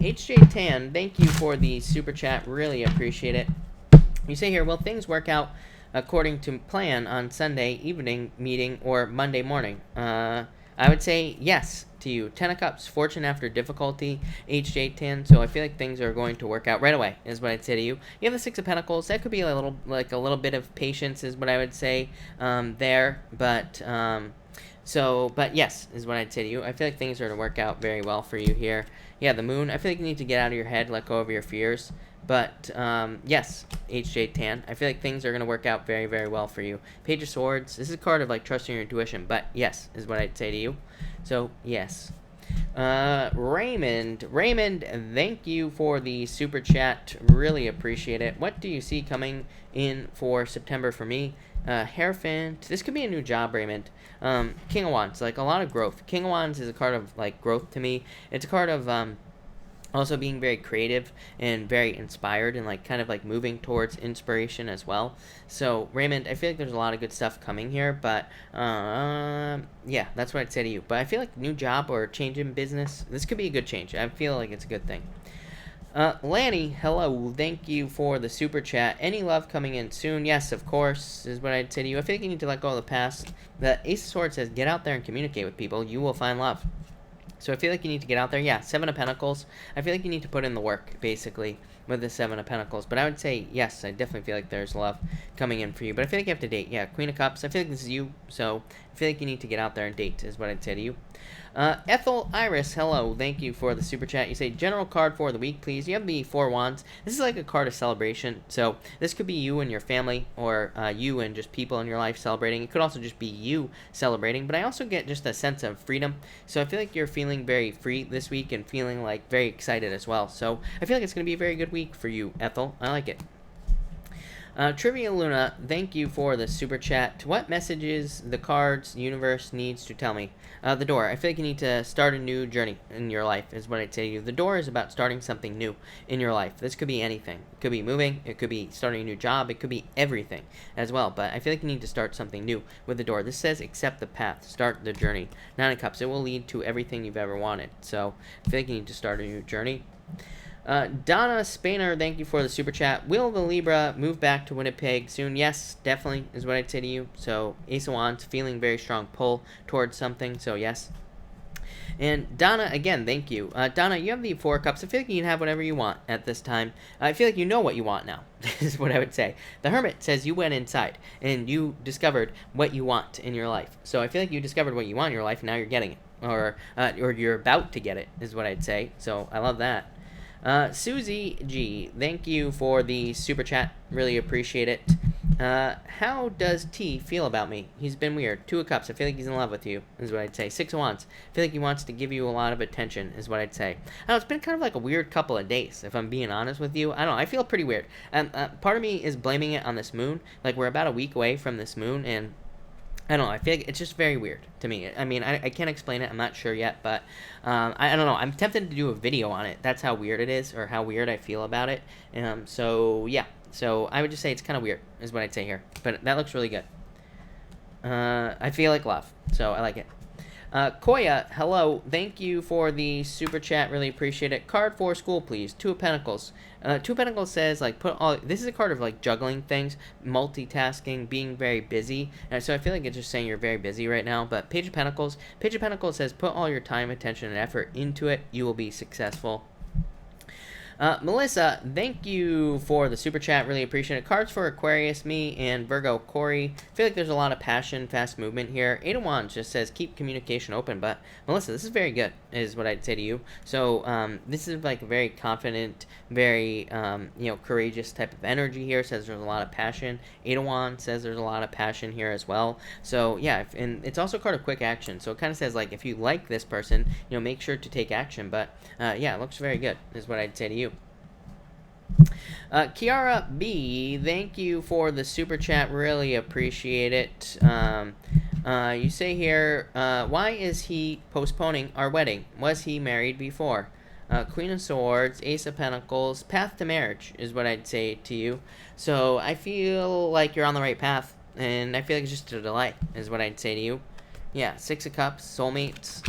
HJ Tan, thank you for the super chat, really appreciate it. You say here, will things work out according to plan on Sunday evening meeting or Monday morning? I would say yes to you. 10 of Cups, fortune after difficulty, HJ10. So I feel like things are going to work out right away, is what I'd say to you. You have the 6 of Pentacles. That could be a little bit of patience, is what I would say there. But yes, is what I'd say to you. I feel like things are going to work out very well for you here. Yeah, the Moon. I feel like you need to get out of your head, let go of your fears. But, yes, HJ Tan, I feel like things are going to work out very, very well for you. Page of Swords, this is a card of, like, trusting your intuition, but yes, is what I'd say to you. So, yes. Raymond, thank you for the super chat, really appreciate it. What do you see coming in for September for me? Hierophant, this could be a new job, Raymond. King of Wands, like, a lot of growth. King of Wands is a card of, like, growth to me. It's a card of, also being very creative and very inspired and like kind of like moving towards inspiration as well. So Raymond, I feel like there's a lot of good stuff coming here, but yeah, that's what I'd say to you. But I feel like new job or change in business, this could be a good change. I feel like it's a good thing. Lanny, hello, thank you for the super chat. Any love coming in soon? Yes, of course, is what I'd say to you. I feel like you need to let go of the past. The Ace of Swords says, get out there and communicate with people. You will find love. So I feel like you need to get out there. Yeah, 7 of Pentacles. I feel like you need to put in the work, basically, with the 7 of Pentacles. But I would say, yes, I definitely feel like there's love coming in for you. But I feel like you have to date. Yeah, Queen of Cups. I feel like this is you. So I feel like you need to get out there and date, is what I'd say to you. Ethel Iris, hello. Thank you for the super chat. You say, general card for the week, please. You have the 4 Wands. This is like a card of celebration. So this could be you and your family, or you and just people in your life celebrating. It could also just be you celebrating. But I also get just a sense of freedom. So I feel like you're feeling very free this week and feeling like very excited as well. So I feel like it's going to be a very good week for you, Ethel. I like it. Trivia Luna, thank you for the super chat. What messages the cards universe needs to tell me? The door. I feel like you need to start a new journey in your life, is what I'd say to you. The door is about starting something new in your life. This could be anything. It could be moving. It could be starting a new job. It could be everything as well. But I feel like you need to start something new with the door. This says accept the path. Start the journey. 9 of Cups. It will lead to everything you've ever wanted. So I feel like you need to start a new journey. Donna Spainer, thank you for the super chat. Will the Libra move back to Winnipeg soon? Yes, definitely, is what I'd say to you. So, Ace of Wands, feeling very strong pull towards something, so yes. And Donna, again, thank you. Donna, you have the 4 Cups. I feel like you can have whatever you want at this time. I feel like you know what you want now, is what I would say. The Hermit says you went inside, and you discovered what you want in your life. So I feel like you discovered what you want in your life, and now you're getting it. Or you're about to get it, is what I'd say. So I love that. Susie G, thank you for the super chat. Really appreciate it. How does T feel about me? He's been weird. 2 of Cups. I feel like he's in love with you, is what I'd say. 6 of Wands. I feel like he wants to give you a lot of attention, is what I'd say. I don't know, it's been kind of like a weird couple of days, if I'm being honest with you. I don't know. I feel pretty weird. Part of me is blaming it on this moon. Like, we're about a week away from this moon, and I don't know, I feel like it's just very weird to me. I mean, I can't explain it, I'm not sure yet, but I don't know, I'm tempted to do a video on it. That's how weird it is, or how weird I feel about it. So, yeah, so I would just say it's kind of weird, is what I'd say here. But that looks really good. I feel like love, so I like it. Koya, hello, thank you for the super chat, really appreciate it. Card for school, please. 2 of Pentacles. 2 of Pentacles says, like, this is a card of, like, juggling things, multitasking, being very busy, and so I feel like it's just saying you're very busy right now. But Page of Pentacles says, put all your time, attention, and effort into it, you will be successful. Melissa, thank you for the super chat. Really appreciate it. Cards for Aquarius, me, and Virgo, Corey. I feel like there's a lot of passion, fast movement here. Eight of Wands just says keep communication open. But Melissa, this is very good, is what I'd say to you. So this is like a very confident, very courageous type of energy here. It says there's a lot of passion. Eight of Wands says there's a lot of passion here as well. So yeah, and it's also a card of quick action. So it kind of says like if you like this person, make sure to take action. But yeah, it looks very good, is what I'd say to you. Kiara B, thank you for the super chat. Really appreciate it. You say here, why is he postponing our wedding? Was he married before? Queen of Swords, Ace of Pentacles, path to marriage is what I'd say to you. So I feel like you're on the right path, and I feel like it's just a delay is what I'd say to you. Yeah, Six of Cups, soulmates.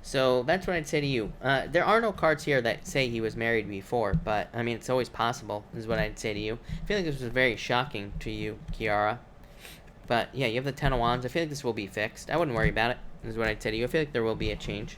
So that's what I'd say to you. There are no cards here that say he was married before, but I mean, it's always possible, is what I'd say to you. I feel like this was very shocking to you, Kiara. But yeah, you have the Ten of Wands. I feel like this will be fixed. I wouldn't worry about it, is what I'd say to you. I feel like there will be a change.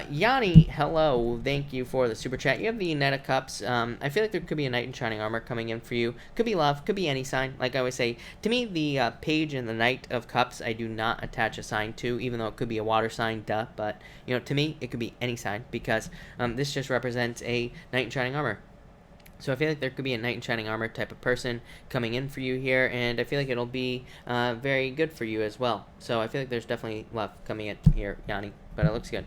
Yanni, hello. Thank you for the super chat. You have the Knight of Cups. I feel like there could be a Knight in Shining Armor coming in for you. Could be love. Could be any sign. Like I always say, to me, the Page and the Knight of Cups, I do not attach a sign to, even though it could be a water sign, duh. But, to me, it could be any sign because this just represents a Knight in Shining Armor. So I feel like there could be a Knight in Shining Armor type of person coming in for you here, and I feel like it'll be very good for you as well. So I feel like there's definitely love coming in here, Yanni, but it looks good.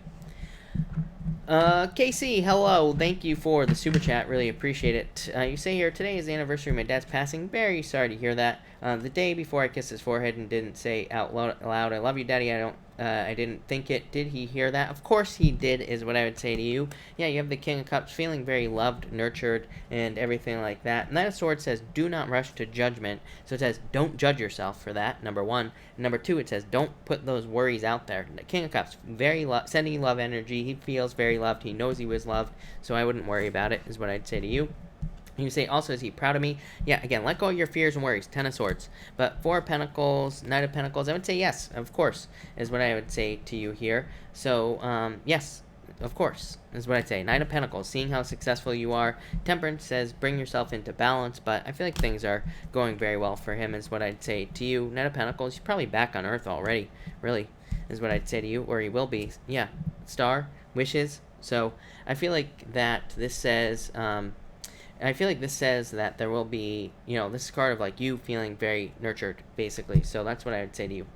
Casey, hello. Thank you for the super chat. Really appreciate it. You say here, today is the anniversary of my dad's passing. Very sorry to hear that. The day before I kissed his forehead and didn't say out loud, I love you, Daddy. I didn't think it. Did he hear that? Of course he did, is what I would say to you. Yeah, you have the King of Cups, feeling very loved, nurtured, and everything like that. Knight of Swords says, do not rush to judgment. So it says, don't judge yourself for that, number one. And number two, it says, don't put those worries out there. The King of Cups, very sending love energy. He feels very loved. He knows he was loved. So I wouldn't worry about it, is what I'd say to you. You say, also, is he proud of me? Yeah, again, let go of your fears and worries. Ten of Swords. But Four of Pentacles, Knight of Pentacles, I would say yes, of course, is what I would say to you here. So, yes, of course, is what I'd say. Knight of Pentacles, seeing how successful you are. Temperance says, bring yourself into balance, but I feel like things are going very well for him, is what I'd say to you. Knight of Pentacles, he's probably back on Earth already, really, is what I'd say to you, or he will be. Yeah, Star, Wishes. So, I feel like that this says, I feel like this says that there will be, this is a card of like you feeling very nurtured, basically. So that's what I would say to you.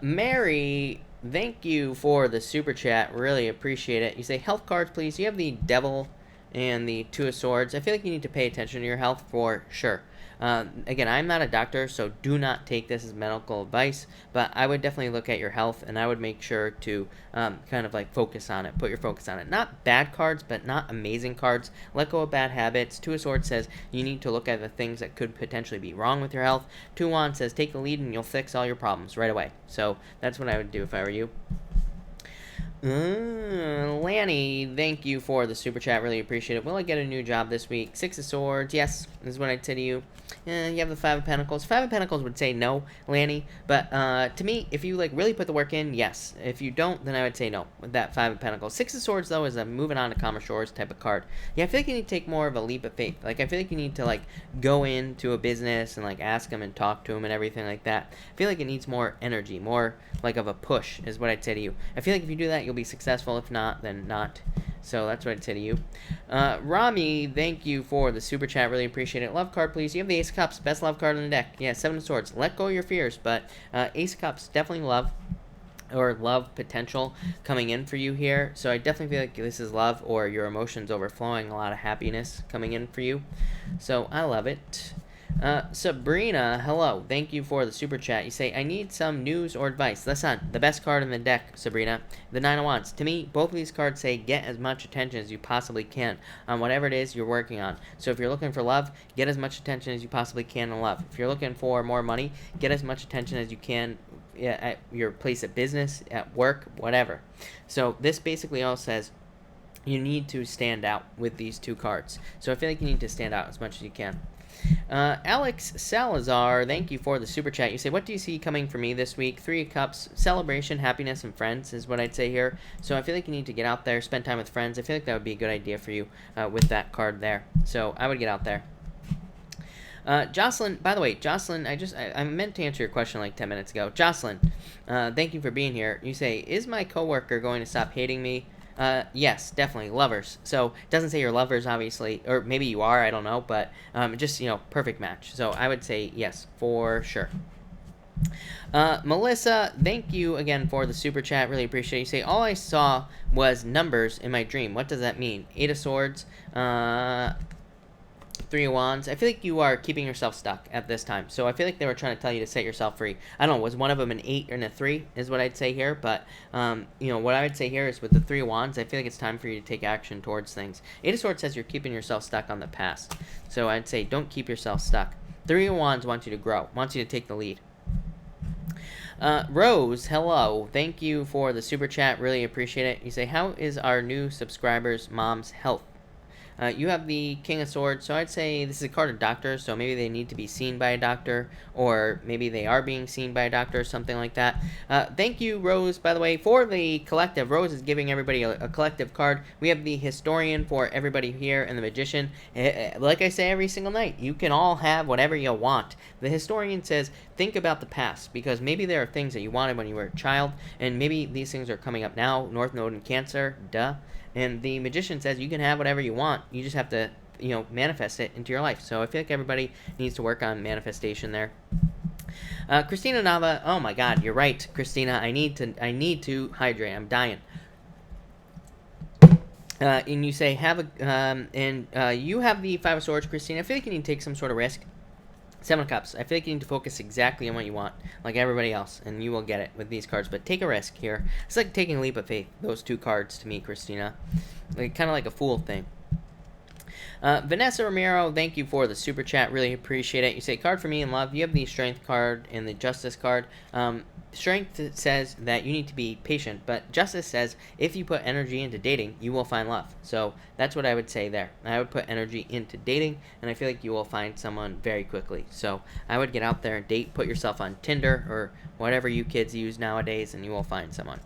Mary, thank you for the super chat. Really appreciate it. You say health cards, please. You have the Devil and the Two of Swords. I feel like you need to pay attention to your health for sure. Again, I'm not a doctor, so do not take this as medical advice, but I would definitely look at your health, and I would make sure to kind of like focus on it, put your focus on it. Not bad cards, but not amazing cards. Let go of bad habits. Two of Swords says you need to look at the things that could potentially be wrong with your health. Two of Wands says take the lead and you'll fix all your problems right away. So that's what I would do if I were you. Lanny, thank you for the super chat. Really appreciate it. Will I get a new job this week? Six of Swords, yes, is what I'd say to you. You have the Five of Pentacles. Five of Pentacles would say no, Lanny. But to me, if you like really put the work in, yes. If you don't, then I would say no with that Five of Pentacles. Six of Swords, though, is a moving on to calmer shores type of card. Yeah, I feel like you need to take more of a leap of faith. Like, I feel like you need to, like, go into a business and, like, ask them and talk to them and everything like that. I feel like it needs more energy, more, like, of a push is what I'd say to you. I feel like if you do that, you'll be successful. If not, then not. So that's what I'd say to you. Rami, thank you for the super chat. Really appreciate it. Love card, please. You have the Ace of Cups. Best love card in the deck. Yeah, Seven of Swords. Let go of your fears. But Ace of Cups, definitely love. Or love potential coming in for you here. So I definitely feel like this is love or your emotions overflowing. A lot of happiness coming in for you. So I love it. Sabrina, hello. Thank you for the super chat. You say, I need some news or advice. Listen, the best card in the deck, Sabrina. The Nine of Wands. To me, both of these cards say get as much attention as you possibly can on whatever it is you're working on. So if you're looking for love, get as much attention as you possibly can in love. If you're looking for more money, get as much attention as you can at your place of business, at work, whatever. So this basically all says you need to stand out with these two cards. So I feel like you need to stand out as much as you can. Alex Salazar, thank you for the super chat. You say, what do you see coming for me this week? 3 of Cups, celebration, happiness, and friends is what I'd say here. So I feel like you need to get out there, spend time with friends. I feel like that would be a good idea for you with that card there. So I would get out there. Jocelyn, by the way, Jocelyn, I meant to answer your question like 10 minutes ago. Jocelyn, thank you for being here. You say, is my coworker going to stop hating me? Yes, definitely, lovers. So, it doesn't say you're lovers, obviously, or maybe you are, I don't know, but just, perfect match. So, I would say yes, for sure. Melissa, thank you again for the super chat. Really appreciate it. You say, all I saw was numbers in my dream. What does that mean? 8 of Swords, 3 of Wands. I feel like you are keeping yourself stuck at this time. So I feel like they were trying to tell you to set yourself free. I don't know, was one of them an 8 and a 3 is what I'd say here. But, what I would say here is with the 3 of Wands, I feel like it's time for you to take action towards things. 8 of Swords says you're keeping yourself stuck on the past. So I'd say don't keep yourself stuck. 3 of Wands wants you to grow, wants you to take the lead. Rose, hello. Thank you for the super chat. Really appreciate it. You say, how is our new subscriber's mom's health? You have the King of Swords, so I'd say this is a card of doctor, so maybe they need to be seen by a doctor, or maybe they are being seen by a doctor, or something like that. Thank you, Rose, by the way, for the collective. Rose is giving everybody a collective card. We have the Historian for everybody here, and the Magician. Like I say every single night, you can all have whatever you want. The Historian says, think about the past, because maybe there are things that you wanted when you were a child, and maybe these things are coming up now. North Node in Cancer, duh. And the Magician says you can have whatever you want. You just have to, manifest it into your life. So I feel like everybody needs to work on manifestation there. Christina Nava, oh my God, you're right, Christina. I need to hydrate. I'm dying. And you say you have the 5 of Swords, Christina. I feel like you need to take some sort of risk. 7 of Cups. I feel like you need to focus exactly on what you want, like everybody else, and you will get it with these cards. But take a risk here. It's like taking a leap of faith, those 2 cards to me, Christina. Kind of like a fool thing. Vanessa Romero, thank you for the super chat. Really appreciate it. You say, card for me in love. You have the Strength card and the Justice card. Strength says that you need to be patient, but Justice says if you put energy into dating, you will find love. So that's what I would say there. I would put energy into dating, and I feel like you will find someone very quickly. So I would get out there and date, put yourself on Tinder or whatever you kids use nowadays, and you will find someone.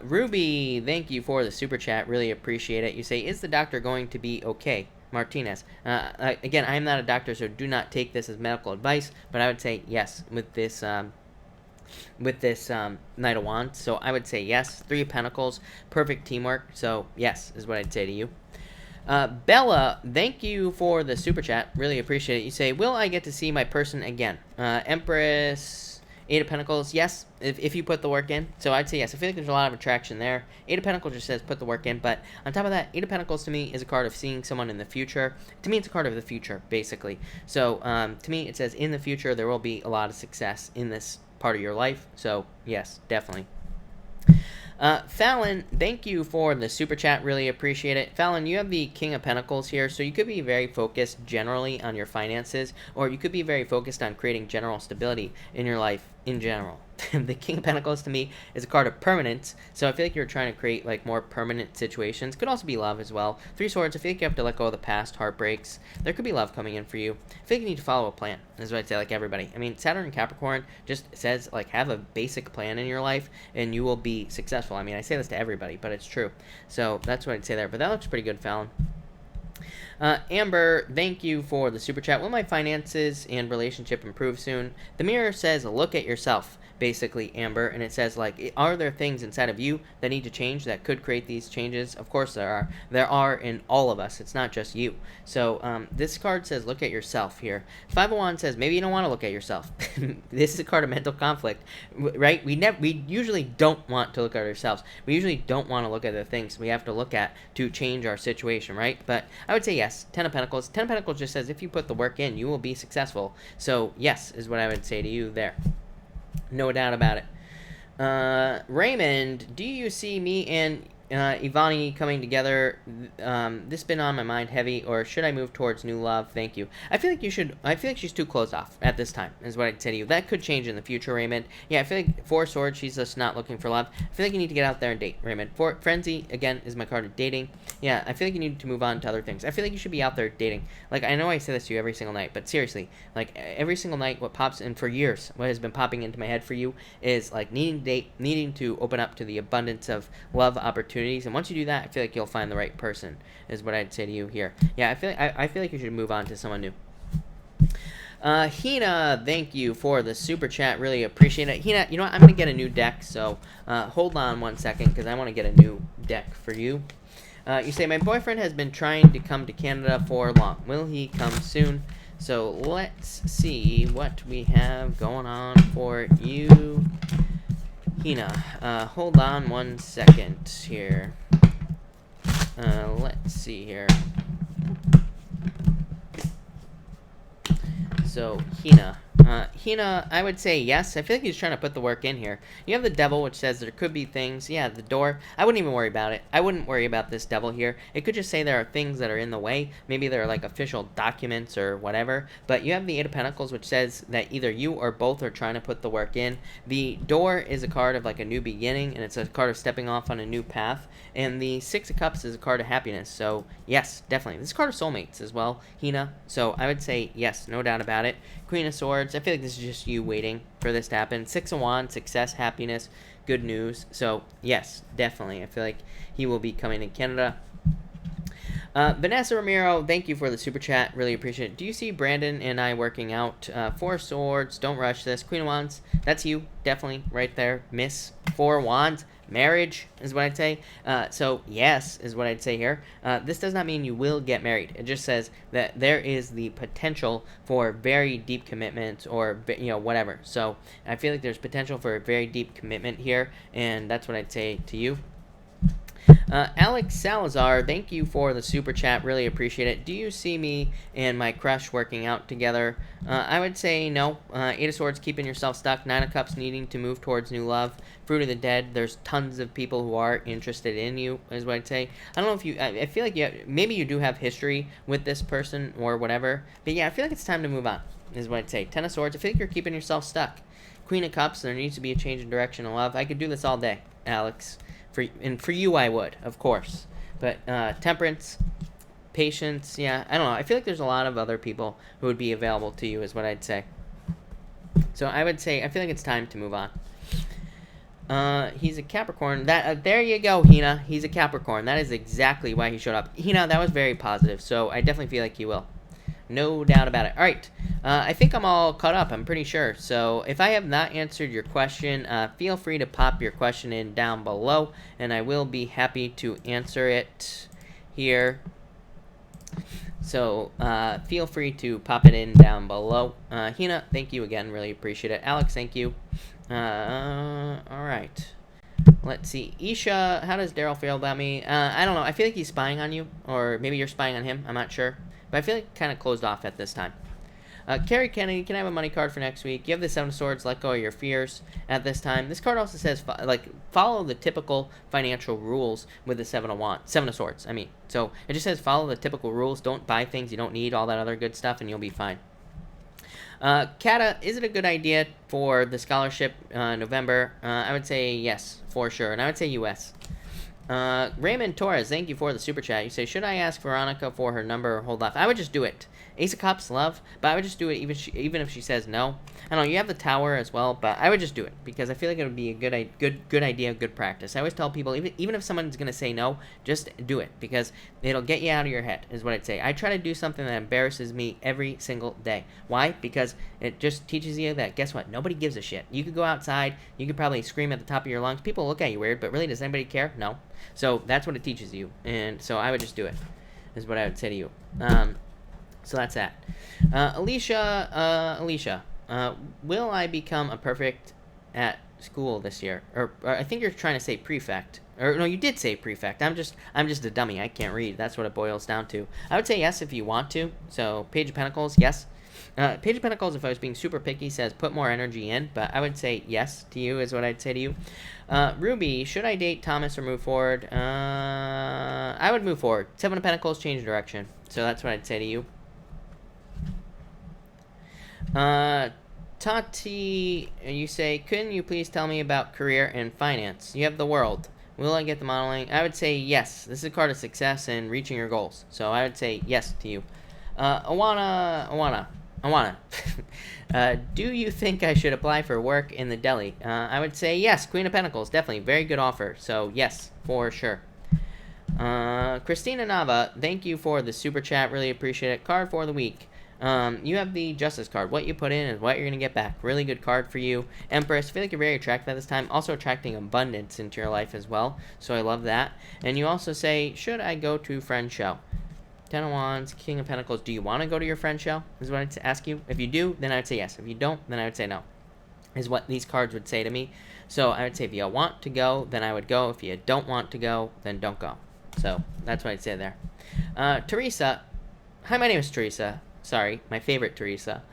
Ruby, thank you for the super chat. Really appreciate it. You say, is the doctor going to be okay? Martinez. Again, I am not a doctor, so do not take this as medical advice, but I would say yes with this Knight of Wands. So I would say yes. 3 of Pentacles, perfect teamwork. So yes is what I'd say to you. Bella, thank you for the super chat. Really appreciate it. You say, will I get to see my person again? Empress, 8 of Pentacles, yes, if you put the work in. So I'd say yes. I feel like there's a lot of attraction there. 8 of Pentacles just says put the work in, but on top of that, 8 of Pentacles to me is a card of seeing someone in the future. To me, it's a card of the future, basically. So to me, it says in the future, there will be a lot of success in this part of your life. So yes, definitely. Fallon, thank you for the super chat. Really appreciate it. Fallon, you have the King of Pentacles here, so you could be very focused generally on your finances, or you could be very focused on creating general stability in your life in general. The King of Pentacles to me is a card of permanence, so I feel like you're trying to create like more permanent situations. Could also be love as well. 3 Swords, I feel like you have to let go of the past heartbreaks. There could be love coming in for you. I feel like you need to follow a plan, is what I'd say, like everybody. I mean, Saturn and Capricorn just says like have a basic plan in your life and you will be successful. I mean, I say this to everybody, but it's true. So that's what I'd say there. But that looks pretty good, Fallon. Amber, thank you for the super chat. Will my finances and relationship improve soon? The mirror says, look at yourself, basically, Amber. And it says, like, are there things inside of you that need to change that could create these changes? Of course there are. There are in all of us. It's not just you. So this card says, look at yourself here. 5 of Wands says, maybe you don't want to look at yourself. This is a card of mental conflict, right? We usually don't want to look at ourselves. We usually don't want to look at the things we have to look at to change our situation, right? But I would say yes. 10 of Pentacles. 10 of Pentacles just says if you put the work in, you will be successful. So yes is what I would say to you there. No doubt about it. Raymond, do you see me and Ivani coming together. This been on my mind heavy, or should I move towards new love? Thank you. I feel like you should. I feel like she's too closed off at this time, is what I'd say to you. That could change in the future, Raymond. Yeah, I feel like Four Swords, she's just not looking for love. I feel like you need to get out there and date, Raymond. Frenzy, again, is my card of dating. Yeah, I feel like you need to move on to other things. I feel like you should be out there dating. Like, I know I say this to you every single night, but seriously, like, every single night, what pops in for years, what has been popping into my head for you is, like, needing to date, needing to open up to the abundance of love opportunities. And once you do that, I feel like you'll find the right person, is what I'd say to you here. Yeah, I feel like you should move on to someone new. Hina, thank you for the super chat. Really appreciate it. Hina, you know what? I'm going to get a new deck, so hold on 1 second, because I want to get a new deck for you. You say, my boyfriend has been trying to come to Canada for long. Will he come soon? So let's see what we have going on for you, Hina. Hold on 1 second here. Let's see here. So, Hina, I would say yes. I feel like he's trying to put the work in here. You have the devil, which says there could be things. Yeah, the door. I wouldn't even worry about it. I wouldn't worry about this devil here. It could just say there are things that are in the way. Maybe there are like official documents or whatever. But you have the Eight of Pentacles, which says that either you or both are trying to put the work in. The door is a card of like a new beginning, and it's a card of stepping off on a new path. And the Six of Cups is a card of happiness. So, yes, definitely. This is a card of soulmates as well, Hina. So, I would say yes, no doubt about it. Queen of Swords, I feel like this is just you waiting for this to happen. Six of Wands, success, happiness, good news. So, yes, definitely. I feel like he will be coming to Canada. Vanessa Ramiro, thank you for the super chat. Really appreciate it. Do you see Brandon and I working out? Four Swords, don't rush this. Queen of Wands, that's you. Definitely right there. Miss. Four Wands. Marriage is what I'd say. So yes is what I'd say here. This does not mean you will get married. It just says that there is the potential for very deep commitment, or whatever. So I feel like there's potential for a very deep commitment here, and that's what I'd say to you. Alex Salazar, thank you for the super chat. Really appreciate it. Do you see me and my crush working out together? I would say no. Eight of Swords, keeping yourself stuck. Nine of Cups, needing to move towards new love. Fruit of the Dead, there's tons of people who are interested in you, is what I'd say. I don't know if you, I feel like maybe you do have history with this person or whatever. But yeah, I feel like it's time to move on, is what I'd say. Ten of Swords, I feel like you're keeping yourself stuck. Queen of Cups, there needs to be a change in direction of love. I could do this all day, Alex. For you, I would, of course. But Temperance, Patience, yeah, I don't know. I feel like there's a lot of other people who would be available to you, is what I'd say. So I would say, I feel like it's time to move on. He's a Capricorn. There you go, Hina. He's a Capricorn. That is exactly why he showed up. Hina, that was very positive, so I definitely feel like he will. No doubt about it. All right. I think I'm all caught up. I'm pretty sure. So if I have not answered your question, feel free to pop your question in down below, and I will be happy to answer it here. So feel free to pop it in down below. Hina, thank you again. Really appreciate it. Alex, thank you. All right. Let's see. Isha, how does Daryl feel about me? I don't know. I feel like he's spying on you, or maybe you're spying on him. I'm not sure. But I feel like kind of closed off at this time. Carrie Kennedy, can I have a money card for next week? You have the Seven of Swords, let go of your fears at this time. This card also says, follow the typical financial rules with the Seven of Swords, I mean. So it just says follow the typical rules. Don't buy things you don't need, all that other good stuff, and you'll be fine. Kata, is it a good idea for the scholarship November? I would say yes, for sure. And I would say US. Raymond Torres, thank you for the super chat. You say, should I ask Veronica for her number or hold off? I would just do it. Ace of Cups, love, but I would just do it even if she says no. I don't know, you have the Tower as well, but I would just do it because I feel like it would be a good idea, good practice. I always tell people, even if someone's going to say no, just do it because it'll get you out of your head, is what I'd say. I try to do something that embarrasses me every single day. Why? Because it just teaches you that, guess what? Nobody gives a shit. You could go outside, you could probably scream at the top of your lungs. People look at you weird, but really, does anybody care? No. So that's what it teaches you, and so I would just do it, is what I would say to you. So that's that. Alicia, will I become a perfect at school this year? Or I think you're trying to say prefect. Or no, you did say prefect. I'm just a dummy. I can't read. That's what it boils down to. I would say yes if you want to. So Page of Pentacles, yes. Page of Pentacles, if I was being super picky, says put more energy in, but I would say yes to you is what I'd say to you. Ruby, should I date Thomas or move forward? I would move forward. Seven of Pentacles, change direction. So that's what I'd say to you. Tati, you say, couldn't you please tell me about career and finance? You have the world. Will I get the modeling? I would say yes. This is a card of success and reaching your goals. So I would say yes to you. Awana. Do you think I should apply for work in the deli? I would say yes. Queen of Pentacles, definitely. Very good offer. So yes, for sure. Christina Nava, thank you for the super chat. Really appreciate it. Card for the week. You have the Justice card. What you put in is what you're going to get back. Really good card for you. Empress, I feel like you're very attractive at this time. Also attracting abundance into your life as well. So I love that. And you also say, should I go to friend show? Ten of Wands, King of Pentacles. Do you want to go to your friend show? Is what I'd ask you. If you do, then I would say yes. If you don't, then I would say no. Is what these cards would say to me. So I would say if you want to go, then I would go. If you don't want to go, then don't go. So that's what I'd say there. Teresa. Hi, my name is Teresa. Sorry, my favorite Teresa,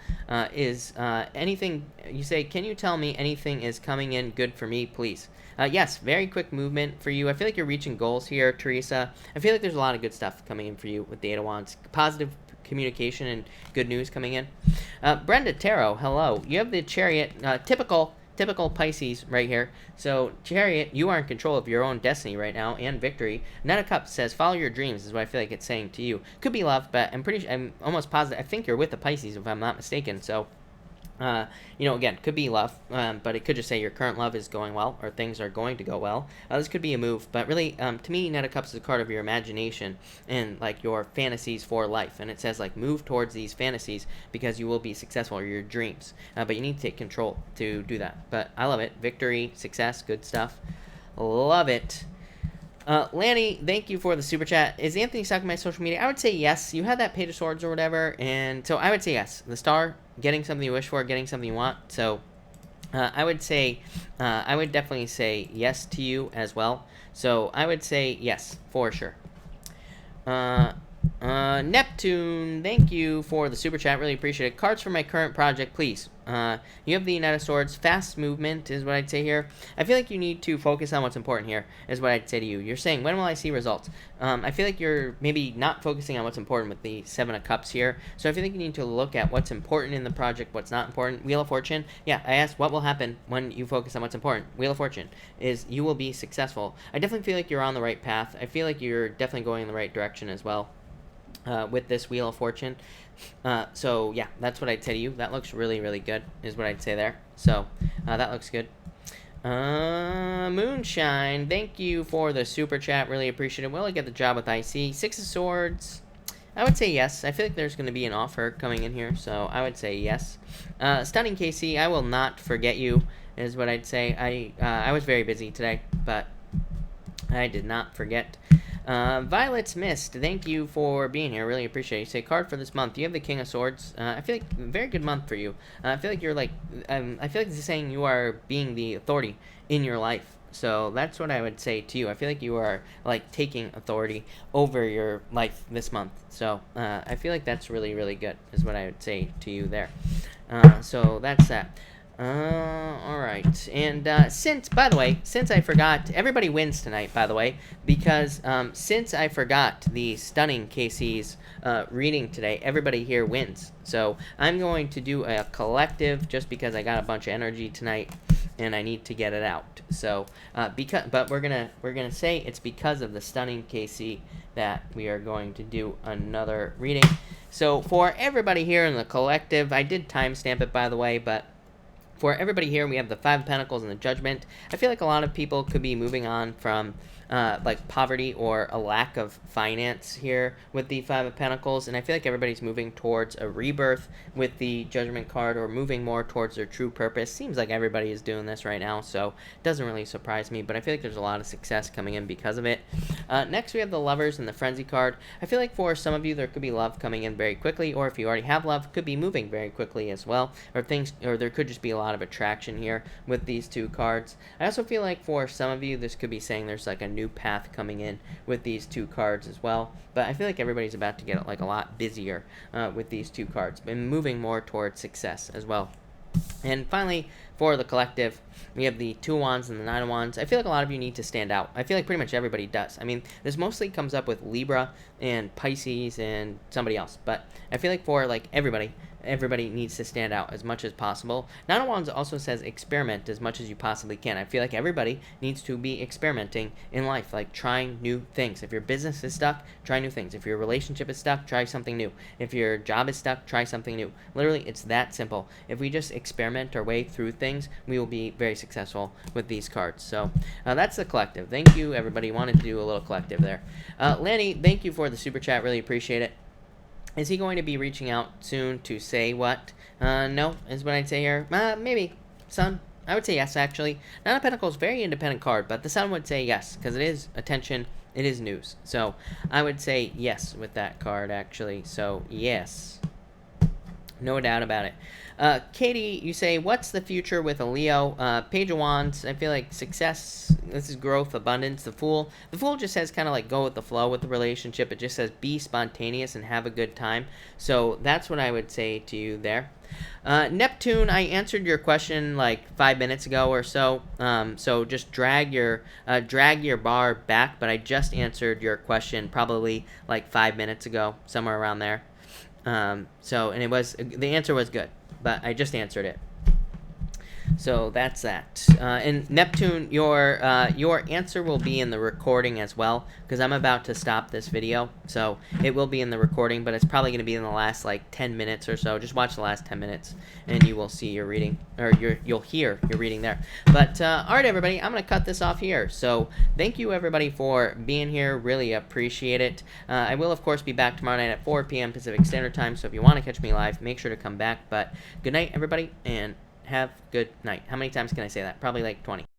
is anything, you say, can you tell me anything is coming in good for me, please? Yes, very quick movement for you. I feel like you're reaching goals here, Teresa. I feel like there's a lot of good stuff coming in for you with the Eight of Wands. Positive communication and good news coming in. Brenda Tarot, hello. You have the Chariot, typical Pisces right here. So, Chariot, you are in control of your own destiny right now and victory. Knight of Cups says, follow your dreams is what I feel like it's saying to you. Could be love, but I'm almost positive. I think you're with the Pisces if I'm not mistaken. So, again, could be love, but it could just say your current love is going well or things are going to go well. This could be a move, but really, to me, Knight of Cups is a card of your imagination and like your fantasies for life. And it says like move towards these fantasies because you will be successful or your dreams. But you need to take control to do that. But I love it. Victory, success, good stuff. Love it. Lanny, thank you for the super chat. Is Anthony stuck in my social media? I would say yes. You had that Page of Swords or whatever, and so I would say yes. The star, getting something you wish for, getting something you want. So I would say, I would definitely say yes to you as well. So I would say yes, for sure. Neptune, thank you for the super chat. Really appreciate it. Cards for my current project, please. You have the Knight of Swords. Fast movement is what I'd say here. I feel like you need to focus on what's important here, is what I'd say to you. You're saying, when will I see results? I feel like you're maybe not focusing on what's important with the Seven of Cups here. So I feel like you need to look at what's important in the project, what's not important. Wheel of Fortune. Yeah, I asked what will happen when you focus on what's important. Wheel of Fortune is you will be successful. I definitely feel like you're on the right path. I feel like you're definitely going in the right direction as well. With this Wheel of Fortune. So yeah, that's what I'd say to you. That looks really, really good, is what I'd say there. So that looks good. Moonshine, thank you for the super chat. Really appreciate it. Will I get the job with IC? Six of Swords. I would say yes. I feel like there's going to be an offer coming in here, so I would say yes. Stunning KC, I will not forget you, is what I'd say. I was very busy today, but I did not forget. Violet's Mist, thank you for being here. Really appreciate it. You say card for this month. You have the King of Swords. I feel like very good month for you. I feel like you're like, I feel like this is saying you are being the authority in your life. So that's what I would say to you. I feel like you are like taking authority over your life this month. So I feel like that's really, really good, is what I would say to you there. So that's that. Alright, and since I forgot, everybody wins tonight, by the way, because since I forgot the Stunning KC's reading today, everybody here wins. So I'm going to do a collective just because I got a bunch of energy tonight and I need to get it out. So but we're gonna say it's because of the Stunning KC that we are going to do another reading. So for everybody here in the collective, I did timestamp it, by the way, but for everybody here, we have the Five of Pentacles and the Judgment. I feel like a lot of people could be moving on from like poverty or a lack of finance here with the Five of Pentacles, and I feel like everybody's moving towards a rebirth with the Judgment card, or moving more towards their true purpose. Seems like everybody is doing this right now, so it doesn't really surprise me, but I feel like there's a lot of success coming in because of it. Next, we have the Lovers and the Frenzy card. I feel like for some of you, there could be love coming in very quickly, or if you already have love, could be moving very quickly as well, or there could just be a lot lot of attraction here with these two cards. I also feel like for some of you, this could be saying there's like a new path coming in with these two cards as well. But I feel like everybody's about to get like a lot busier with these two cards and moving more towards success as well. And finally, for the collective, we have the 2 of Wands and the 9 of Wands. I feel like a lot of you need to stand out. I feel like pretty much everybody does. I mean, this mostly comes up with Libra and Pisces and somebody else. But I feel like for like everybody needs to stand out as much as possible. 9 of Wands also says experiment as much as you possibly can. I feel like everybody needs to be experimenting in life, like trying new things. If your business is stuck, try new things. If your relationship is stuck, try something new. If your job is stuck, try something new. Literally, it's that simple. If we just experiment our way through things, we will be very successful with these cards. So that's the collective. Thank you, everybody. Wanted to do a little collective there. Lanny, thank you for the super chat. Really appreciate it. Is he going to be reaching out soon to say what? No, is what I'd say here. Maybe. Sun? I would say yes, actually. Nine of Pentacles, very independent card, but the Sun would say yes, because it is attention, it is news. So I would say yes with that card, actually. So yes. No doubt about it. Katie, you say, what's the future with a Leo? Page of Wands, I feel like success, this is growth, abundance. The Fool just says kind of like go with the flow with the relationship. It just says be spontaneous and have a good time. So that's what I would say to you there. Neptune, I answered your question like 5 minutes ago or so. So just drag your bar back, but I just answered your question probably like 5 minutes ago, somewhere around there. And the answer was good, but I just answered it. So that's that. And Neptune, your answer will be in the recording as well, because I'm about to stop this video. So it will be in the recording, but it's probably going to be in the last like 10 minutes or so. Just watch the last 10 minutes, and you will see your reading, or you'll hear your reading there. But all right, everybody, I'm going to cut this off here. So thank you, everybody, for being here. Really appreciate it. I will, of course, be back tomorrow night at 4 p.m. Pacific Standard Time. So if you want to catch me live, make sure to come back. But good night, everybody, and have a good night. How many times can I say that? Probably like 20.